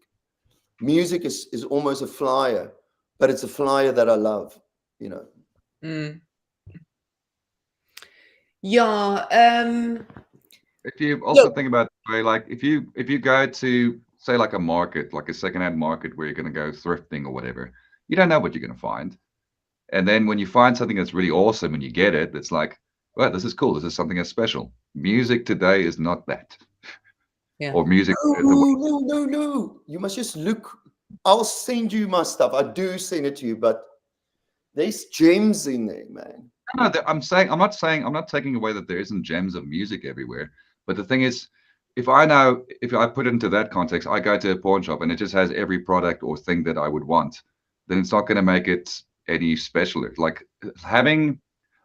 Music is almost a flyer, but it's a flyer that I love, you know. Mm. Yeah. If you also think about the way, like if you go to say like a market, like a secondhand market where you're going to go thrifting or whatever, you don't know what you're going to find. And then when you find something that's really awesome and you get it, it's like, well, this is cool. This is something that's special. Music today is not that. Yeah. Or music. No. You must just look. I'll send you my stuff. I do send it to you, but there's gems in there, man. No, I'm not taking away that there isn't gems of music everywhere. But the thing is, if I put it into that context, I go to a pawn shop and it just has every product or thing that I would want, then it's not going to make it any specialer. Like having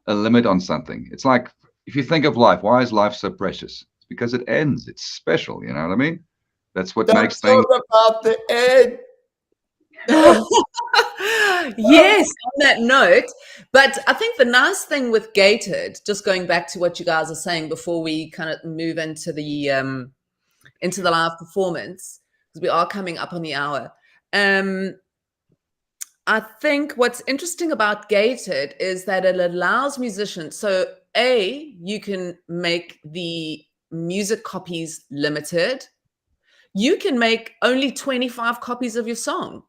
a limit on something. It's like, if you think of life, why is life so precious? because it ends. It's special, you know what I mean? That's what Don't makes things. talk about the end. Yes, on that note, but I think the nice thing with Gated, just going back to what you guys are saying before we kind of move into the live performance, because we are coming up on the hour. I think what's interesting about Gated is that it allows musicians, so you can make the music copies limited. You can make only 25 copies of your song.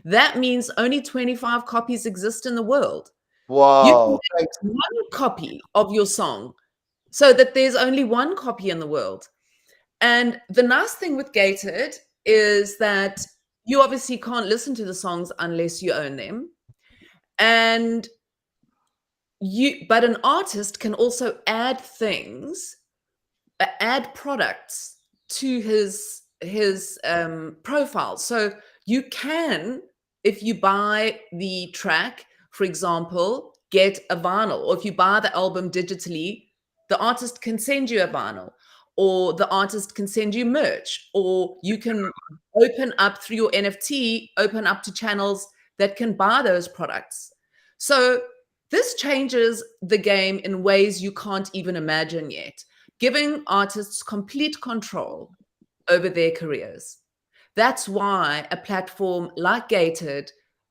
That means only 25 copies exist in the world. You can Wow. make one copy of your song so that there's only one copy in the world. And the nice thing with Gated is that you obviously can't listen to the songs unless you own them. And but an artist can also add things, add products to his profile. So you can, if you buy the track, for example, get a vinyl, or if you buy the album digitally, the artist can send you a vinyl, or the artist can send you merch, or you can open up through your NFT, open up to channels that can buy those products. So this changes the game in ways you can't even imagine yet, giving artists complete control over their careers. That's why a platform like Gated,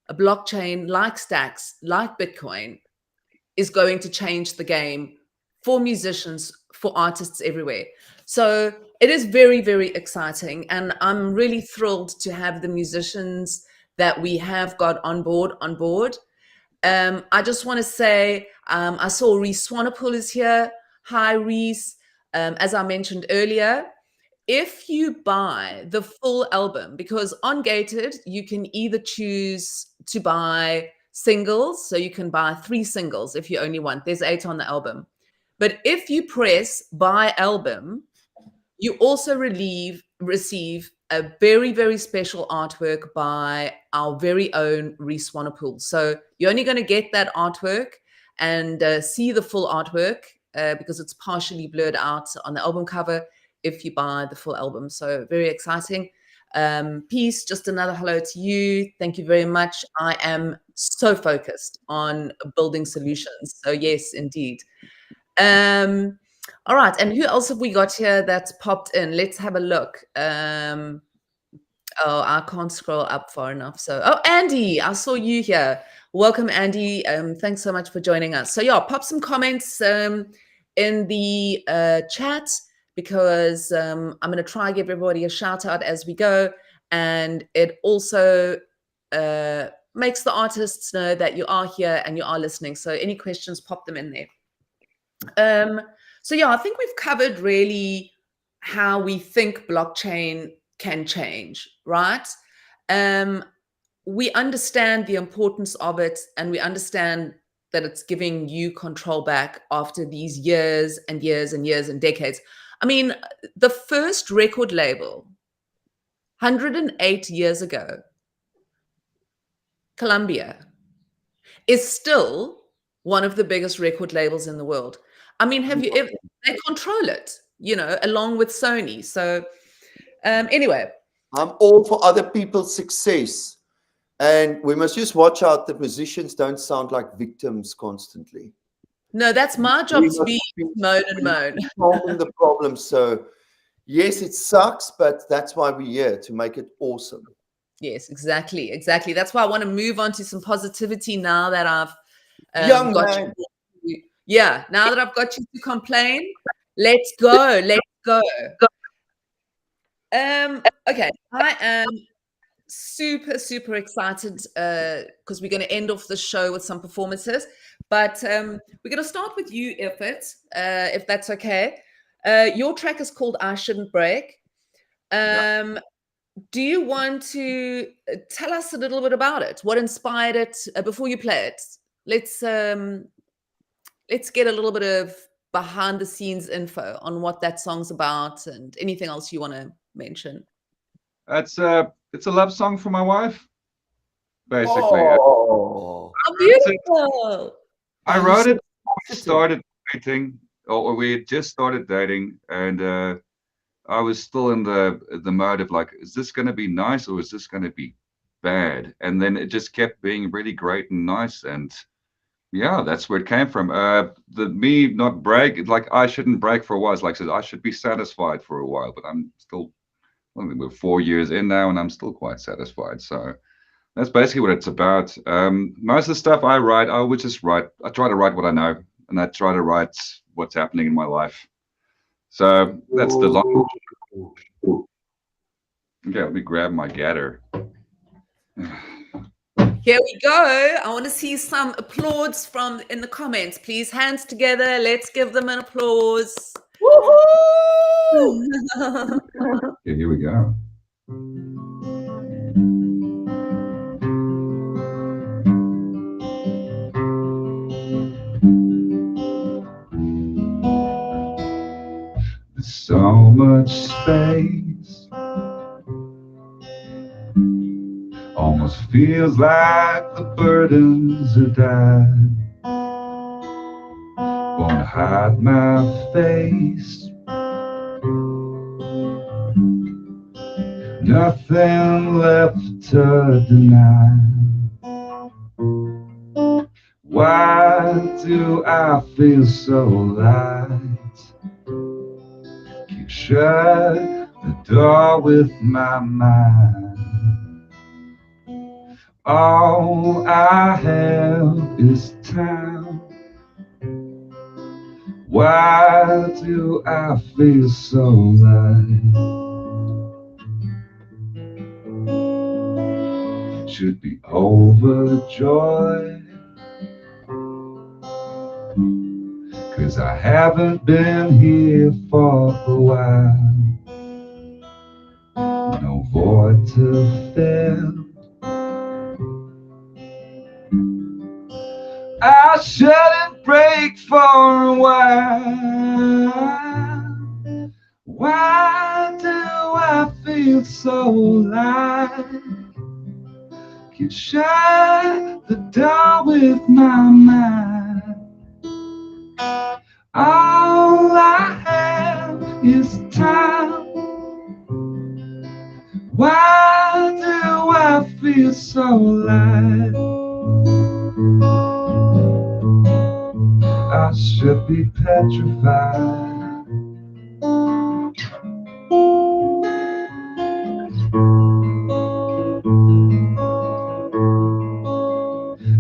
a blockchain like Stacks, like Bitcoin, is going to change the game for musicians, for artists everywhere. So it is very, very exciting. And I'm really thrilled to have the musicians that we have got on board. I just want to say, I saw Reese Swanepoel is here. Hi, Reese. As I mentioned earlier, if you buy the full album, because on Gated, you can either choose to buy singles, so you can buy 3 singles if you only want. There's 8 on the album. But if you press buy album, you also receive a very, very special artwork by our very own Reese Swanepoel. So you're only going to get that artwork and see the full artwork because it's partially blurred out on the album cover if you buy the full album. So very exciting. Peace, just another hello to you. Thank you very much. I am so focused on building solutions. So yes, indeed. All right, and who else have we got here that's popped in? Let's have a look. Oh, I can't scroll up far enough. So, oh, Andy, I saw you here. Welcome, Andy. Thanks so much for joining us. So yeah, pop some comments in the chat, because I'm going to try and give everybody a shout out as we go. And it also makes the artists know that you are here and you are listening. So any questions, pop them in there. So yeah, I think we've covered really how we think blockchain can change, right? We understand the importance of it, and we understand that it's giving you control back after these years and years and years and decades. I mean, the first record label, 108 years ago, Columbia, is still one of the biggest record labels in the world. I mean, they control it, you know, along with Sony. So anyway. I'm all for other people's success. And we must just watch out that musicians don't sound like victims constantly. No, that's my job to be moan and moan. Solving the problem. So yes, it sucks, but that's why we're here, to make it awesome. Yes, exactly. Exactly. That's why I want to move on to some positivity now that I've got you. Yeah, now that I've got you to complain, let's go. Let's go. Okay, I am super, super excited because we're going to end off the show with some performances. But we're going to start with you, Evert, if that's okay. Your track is called I Shouldn't Break. Do you want to tell us a little bit about it? What inspired it before you play it? Let's get a little bit of behind the scenes info on what that song's about and anything else you want to mention. It's a love song for my wife, basically. Oh, how beautiful! I wrote it before we started dating. or we had just started dating, and I was still in the mode of like, is this going to be nice or is this going to be bad? And then it just kept being really great and nice, and yeah, that's where it came from. The me not brag, like I shouldn't brag for a while. It's like I said, I should be satisfied for a while, but I'm still. I mean, we're 4 years in now, and I'm still quite satisfied. So that's basically what it's about. Most of the stuff I write, I would just write. I try to write what I know, and I try to write what's happening in my life. So that's the long. Okay, let me grab my gather. Here we go. I want to see some applause from in the comments. Please, hands together. Let's give them an applause. Woohoo! Okay, here we go. There's so much space, almost feels like the burdens are died. Won't hide my face, nothing left to deny. Why do I feel so light? Keep shut the door with my mind. All I have is time. Why do I feel so light? Should be overjoyed, 'cause I haven't been here for a while. No void to fill, I shouldn't break for a while. Why do I feel so light? Can shut the door with my mind. All I have is time. Why do I feel so light? I should be petrified.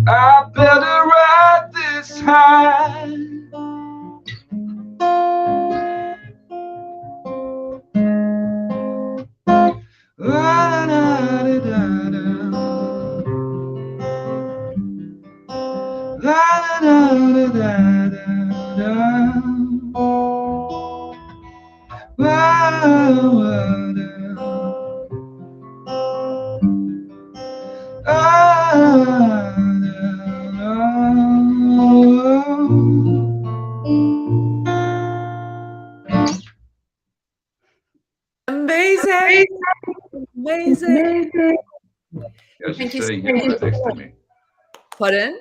I better ride this high. La, da, da, da, da. La, da, da, da, da, da. La, da. Amazing. Amazing. Yeah, she's Thank you so sitting here right next to me. Pardon?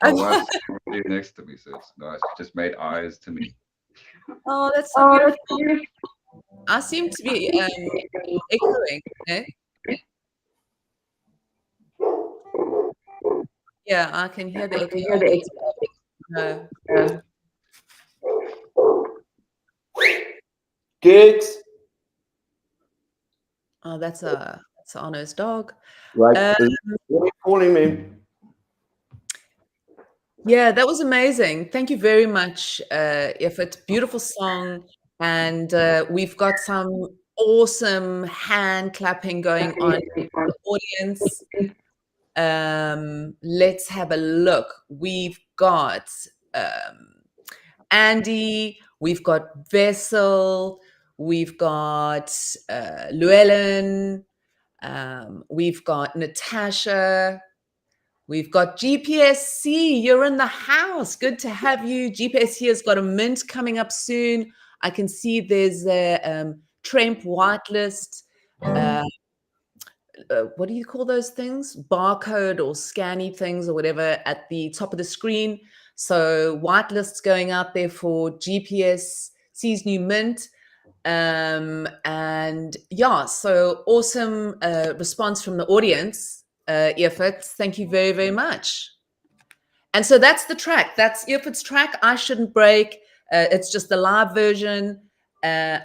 My wife's sitting right here next to me, so it's nice. She just made eyes to me. Oh, that's so beautiful. I seem to be echoing. Eh? Yeah, I can hear the echo. No. Gigs. Oh, that's Arno's dog. Right. What are you calling me? Yeah, that was amazing. Thank you very much, Evert. Beautiful song. And we've got some awesome hand clapping going on in the audience. Let's have a look. We've got Andy, we've got Vessel, we've got Llewellyn, we've got Natasha, we've got GPSC. You're in the house. Good to have you. GPSC has got a mint coming up soon. I can see there's a Tremp whitelist. What do you call those things? Barcode or scanny things or whatever at the top of the screen. So whitelists going out there for GPSC's new mint. And yeah, so awesome response from the audience. Evert, thank you very, very much. And so that's the track. That's Evert's track, I Shouldn't Break. It's just the live version. A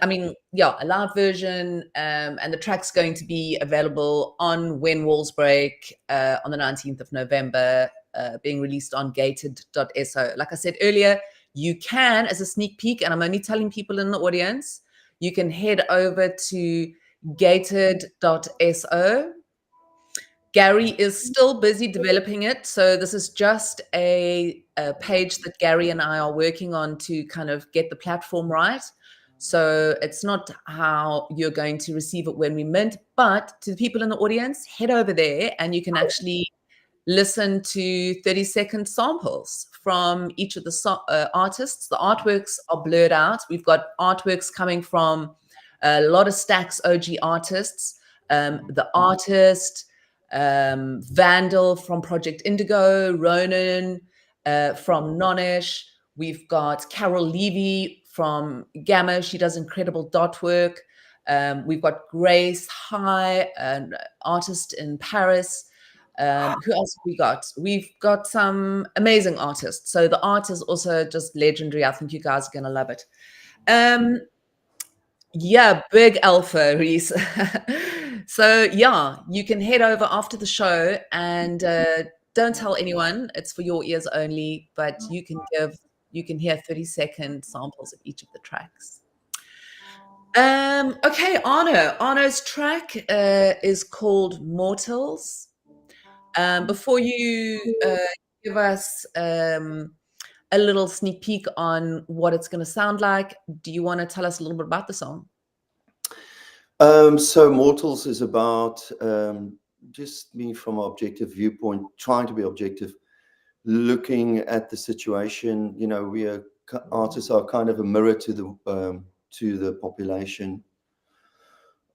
live version. And the track's going to be available on When Walls Break on the 19th of November, being released on gated.so. Like I said earlier, you can, as a sneak peek, and I'm only telling people in the audience, you can head over to gated.so. Gary is still busy developing it. So this is just a page that Gary and I are working on to kind of get the platform right. So it's not how you're going to receive it when we mint, but to the people in the audience, head over there and you can actually listen to 30-second samples from each of the artists. The artworks are blurred out. We've got artworks coming from a lot of Stacks OG artists, The Artist, Vandal from Project Indigo, Ronan from Nonish. We've got Carol Levy from Gamma. She does incredible dot work. We've got Grace High, an artist in Paris. Who else have we got? We've got some amazing artists. So the art is also just legendary. I think you guys are going to love it. Yeah, big alpha, Reese. So yeah, you can head over after the show and don't tell anyone. It's for your ears only, but you can hear 30-second samples of each of the tracks. Okay, Arno's track is called Mortals. Before you give us a little sneak peek on what it's going to sound like, do you want to tell us a little bit about the song? So Mortals is about just me from an objective viewpoint, trying to be objective, looking at the situation. You know, artists are kind of a mirror to the population.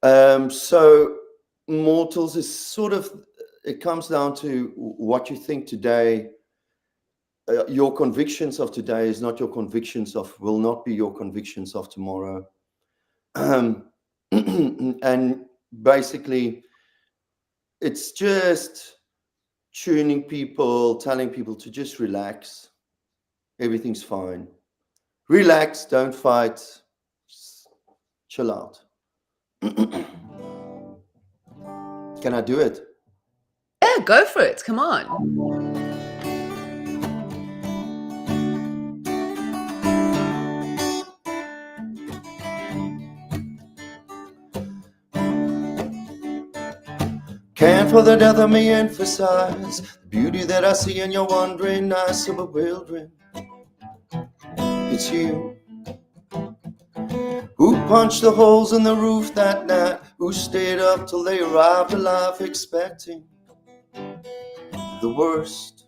So Mortals is sort of, it comes down to what you think today. Your convictions of today is not your convictions will not be your convictions of tomorrow. And basically, it's just tuning people, telling people to just relax. Everything's fine. Relax, don't fight. Just chill out. Can I do it? Yeah, go for it. Come on. Can't for the death of me emphasize the beauty that I see in your wandering eyes so bewildering. It's you who punched the holes in the roof that night, who stayed up till they arrived alive, expecting the worst.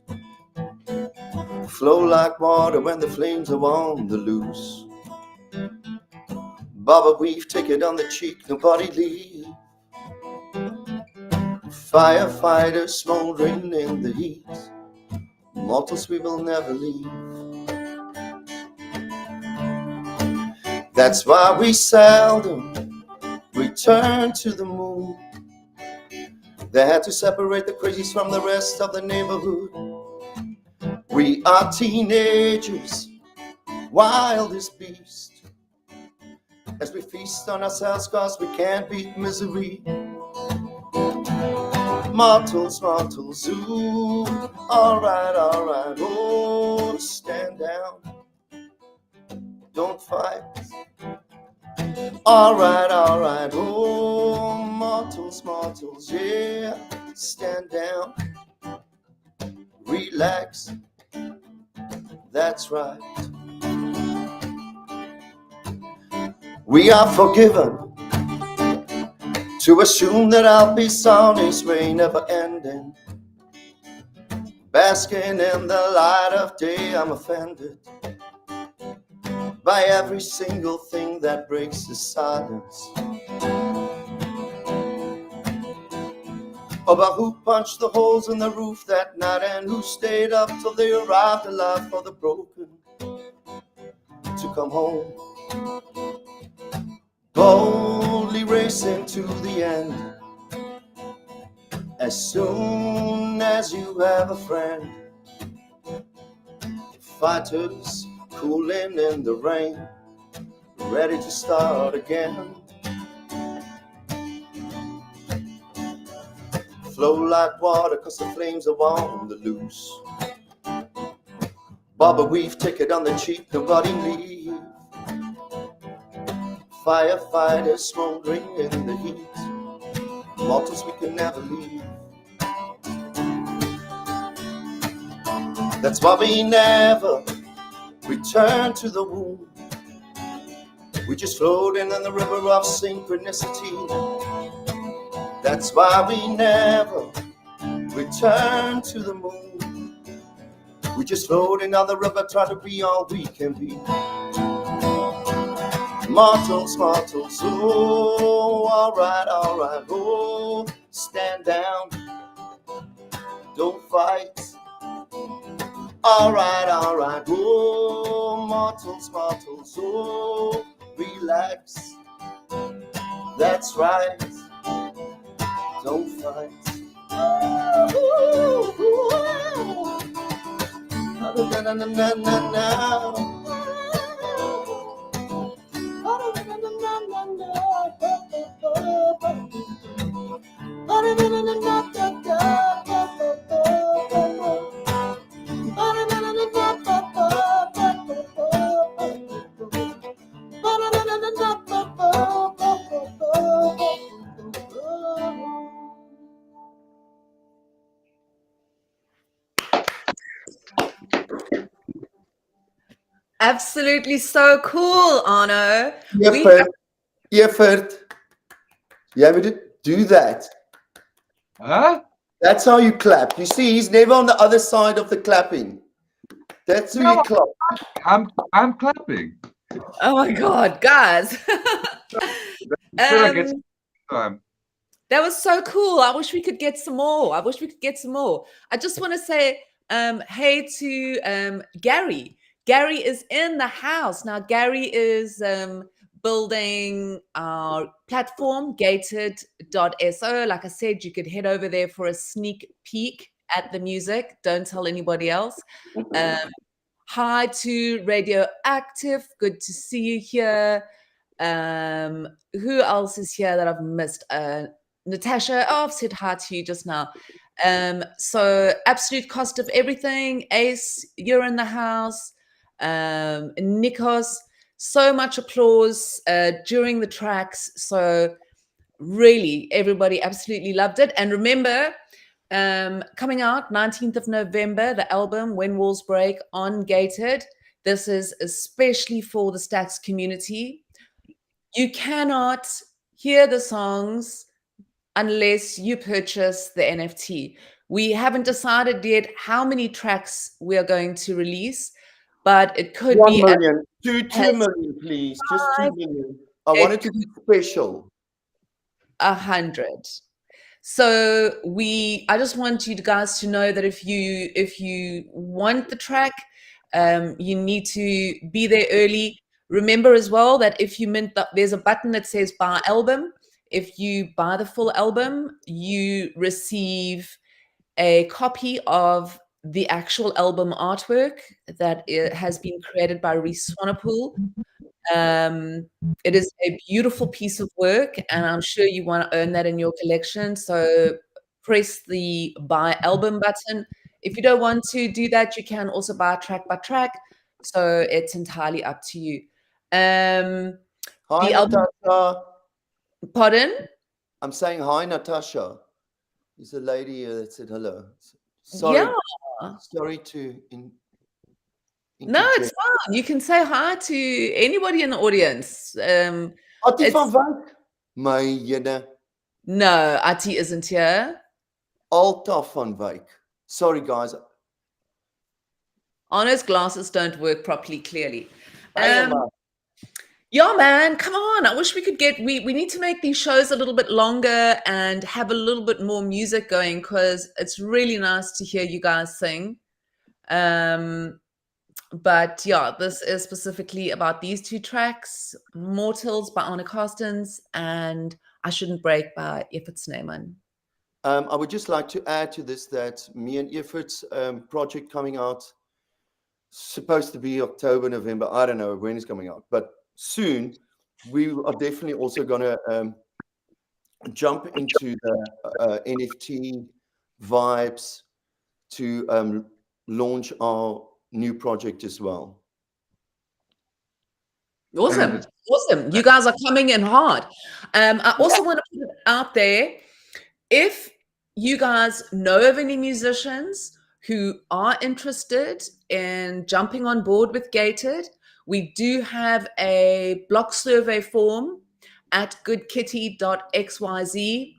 Flow like water when the flames are on the loose. Baba weave, take it on the cheek, nobody leave. Firefighters smoldering in the heat. Mortals we will never leave. That's why we seldom return to the moon. They had to separate the crazies from the rest of the neighborhood. We are teenagers, wildest beasts, as we feast on ourselves cause we can't beat misery. Mortals, ooh, alright, oh, stand down, don't fight. Alright, oh, mortals, yeah, stand down, relax, that's right. We are forgiven to assume that our peace on its way never ending. Basking in the light of day, I'm offended by every single thing that breaks the silence. about who punched the holes in the roof that night and who stayed up till they arrived alive for the broken to come home. Boldly racing to the end. As soon as you have a friend, fighters cooling in the rain, ready to start again. Flow like water cause the flames are on the loose. Bob a weave, take it on the cheap, nobody leave. Firefighters smoldering in the heat, mortals we can never leave. That's why we never return to the womb. We just floating in the river of synchronicity. That's why we never return to the moon. We just floating on the river, try to be all we can be. Mortals, mortals, oh, alright, oh, stand down, don't fight. Alright, oh, mortals, mortals, oh, relax. That's right, don't fight. Na, na, na, na, na. Absolutely so cool, Arno. Evert, you want me to do that? Huh? That's how you clap. You see, he's never on the other side of the clapping. That's how you clap. I'm clapping. Oh my God, guys. That was so cool. I wish we could get some more. I just want to say hey to Gary. Gary is in the house. Now, Gary is building our platform, gated.so. Like I said, you could head over there for a sneak peek at the music. Don't tell anybody else. Hi to Radioactive. Good to see you here. Who else is here that I've missed? Natasha. Oh, I've said hi to you just now. So absolute cost of everything. Ace, you're in the house. Nikos, so much applause during the tracks. So really, everybody absolutely loved it. And remember, coming out 19th of November, the album When Walls Break on Gated. This is especially for the Stax community. You cannot hear the songs unless you purchase the NFT. We haven't decided yet how many tracks we are going to release, but it could 1 be million. 2 million, please. Just 2 million. I want it to be special. 100. So I just want you guys to know that if you want the track, you need to be there early. Remember as well that if you there's a button that says buy album. If you buy the full album, you receive a copy of the actual album artwork that has been created by Reese Swanepoel. It is a beautiful piece of work, and I'm sure you want to earn that in your collection. So press the buy album button. If you don't want to do that, you can also buy track by track. So it's entirely up to you. Hi, the album, Natasha. pardon? I'm saying hi, Natasha. There's a lady that said hello. Sorry. Yeah. Sorry to No, it's fine. You can say hi to anybody in the audience. Attie van Wyk. My jene. No, Attie isn't here. Alta van Wyk. Sorry, guys. Arno's glasses don't work properly, clearly. Yeah, man, come on. I wish we could get, we need to make these shows a little bit longer and have a little bit more music going, because it's really nice to hear you guys sing. But yeah, this is specifically about these two tracks, Mortals by Arno Carstens and I Shouldn't Break by Evert Snyman. I would just like to add to this that me and Evert's project coming out, supposed to be October, November. I don't know when it's coming out, but soon we are definitely also going to jump into the NFT vibes to launch our new project as well. Awesome. Awesome. You guys are coming in hard. I also want to put it out there, if you guys know of any musicians who are interested in jumping on board with Gated, we do have a block survey form at goodkitty.xyz.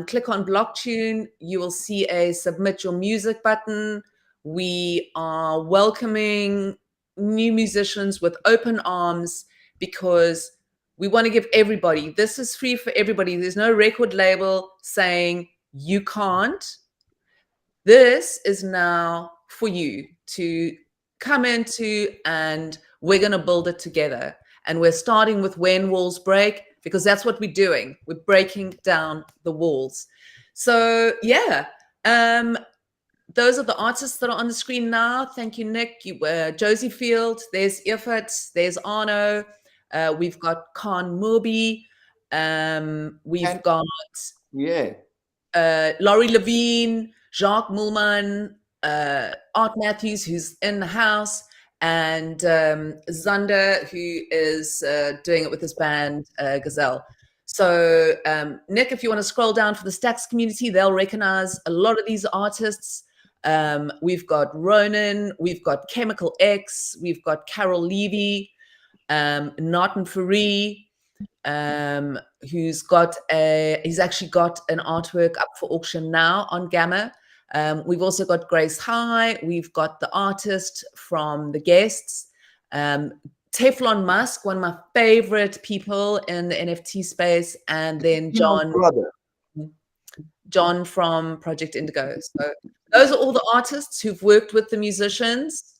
Click on BlockTune. You will see a submit your music button. We are welcoming new musicians with open arms, because we want to give everybody, this is free for everybody. There's no record label saying you can't. This is now for you to come into, and we're going to build it together. And we're starting with When Walls Break, because that's what we're doing. We're breaking down the walls. So yeah, those are the artists that are on the screen now. Thank you, Nick. Josie Field, there's Evert, there's Arno. We've got Khan Murby. We've got Laurie Levine, Jacques Mulman, Art Matthews, who's in the house, and Zander, who is doing it with his band, Gazelle. So, Nick, if you want to scroll down for the Stacks community, they'll recognize a lot of these artists. We've got Ronan, we've got Chemical X, we've got Carol Levy, Nartan Faree, he's actually got an artwork up for auction now on Gamma. We've also got Grace High. We've got the artist from The Guests, Teflon Musk, one of my favorite people in the NFT space, and then John from Project Indigo. So those are all the artists who've worked with the musicians.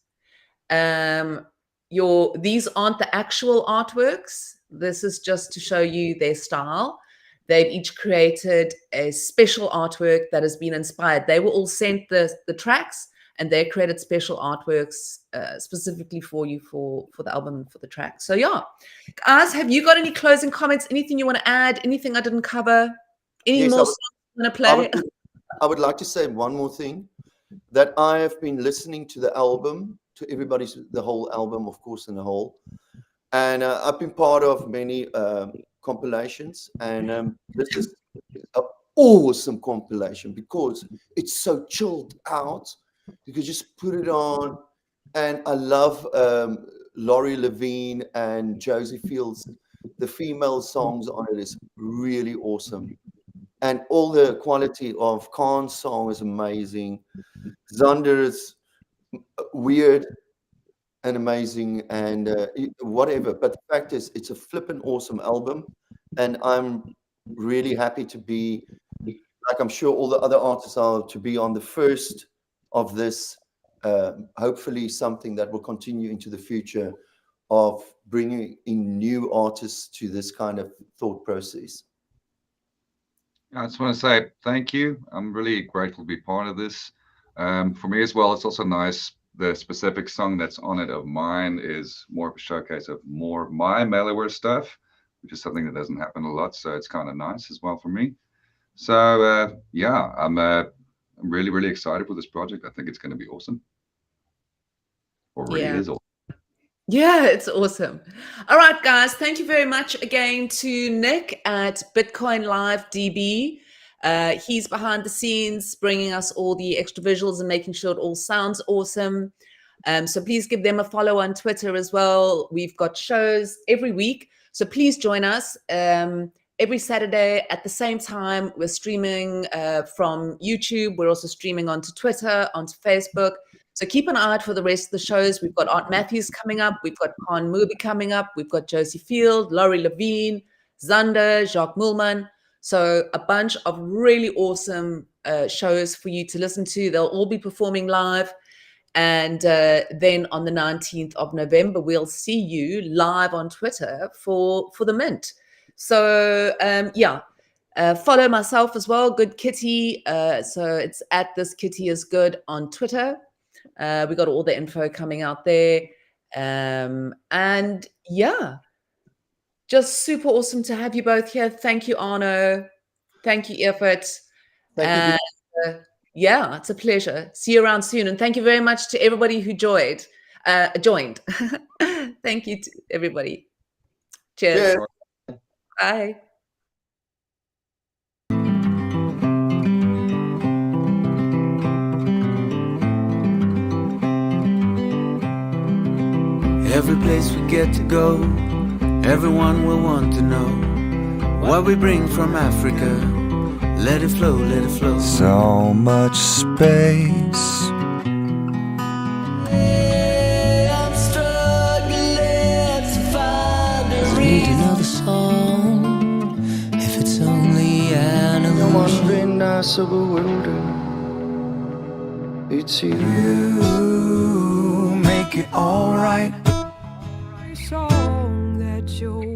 These aren't the actual artworks. This is just to show you their style. They've each created a special artwork that has been inspired. They were all sent the tracks, and they created special artworks specifically for you for the album and for the track. So yeah, guys, have you got any closing comments? Anything you want to add? Anything I didn't cover? Any more songs you want to play? I would like to say one more thing, that I have been listening to the album, to the whole album, of course, in the whole. And I've been part of many compilations, and this is an awesome compilation because it's so chilled out. You could just put it on, and I love Laurie Levine and Josie Fields. The female songs on it is really awesome, and all the quality of Khan's song is amazing. Zander's weird and amazing, and whatever. But the fact is, it's a flippin' awesome album, and I'm really happy to be, like I'm sure all the other artists are, to be on the first of this. Hopefully, something that will continue into the future of bringing in new artists to this kind of thought process. I just want to say thank you. I'm really grateful to be part of this. For me as well, it's also nice. The specific song that's on it of mine is more of a showcase of more of my Malaware stuff, which is something that doesn't happen a lot. So it's kind of nice as well for me. So yeah, I'm really, really excited for this project. I think it's going to be awesome. Or really is awesome. Yeah, it's awesome. All right, guys, thank you very much again to Nick at Bitcoin Live DB. He's behind the scenes, bringing us all the extra visuals and making sure it all sounds awesome. So please give them a follow on Twitter as well. We've got shows every week, so please join us every Saturday at the same time. We're streaming from YouTube. We're also streaming onto Twitter, onto Facebook. So keep an eye out for the rest of the shows. We've got Art Matthews coming up. We've got Khan Mubi coming up. We've got Josie Field, Laurie Levine, Zander, Jacques Mulman. So a bunch of really awesome shows for you to listen to. They'll all be performing live. And then on the 19th of November, we'll see you live on Twitter for the Mint. So follow myself as well, Good Kitty. So it's at This Kitty Is Good on Twitter. We got all the info coming out there. And yeah, just super awesome to have you both here. Thank you, Arno. Thank you, Evert. Thank you. Yeah, it's a pleasure. See you around soon. And thank you very much to everybody who joined. Thank you to everybody. Cheers. Yeah. Bye. Every place we get to go, everyone will want to know what we bring from Africa. Let it flow, let it flow. So much space. I'm struggling to find a reason. Need another song, if it's only an illusion. Wondering, I so bewildered. It's you. You make it alright. Song that you're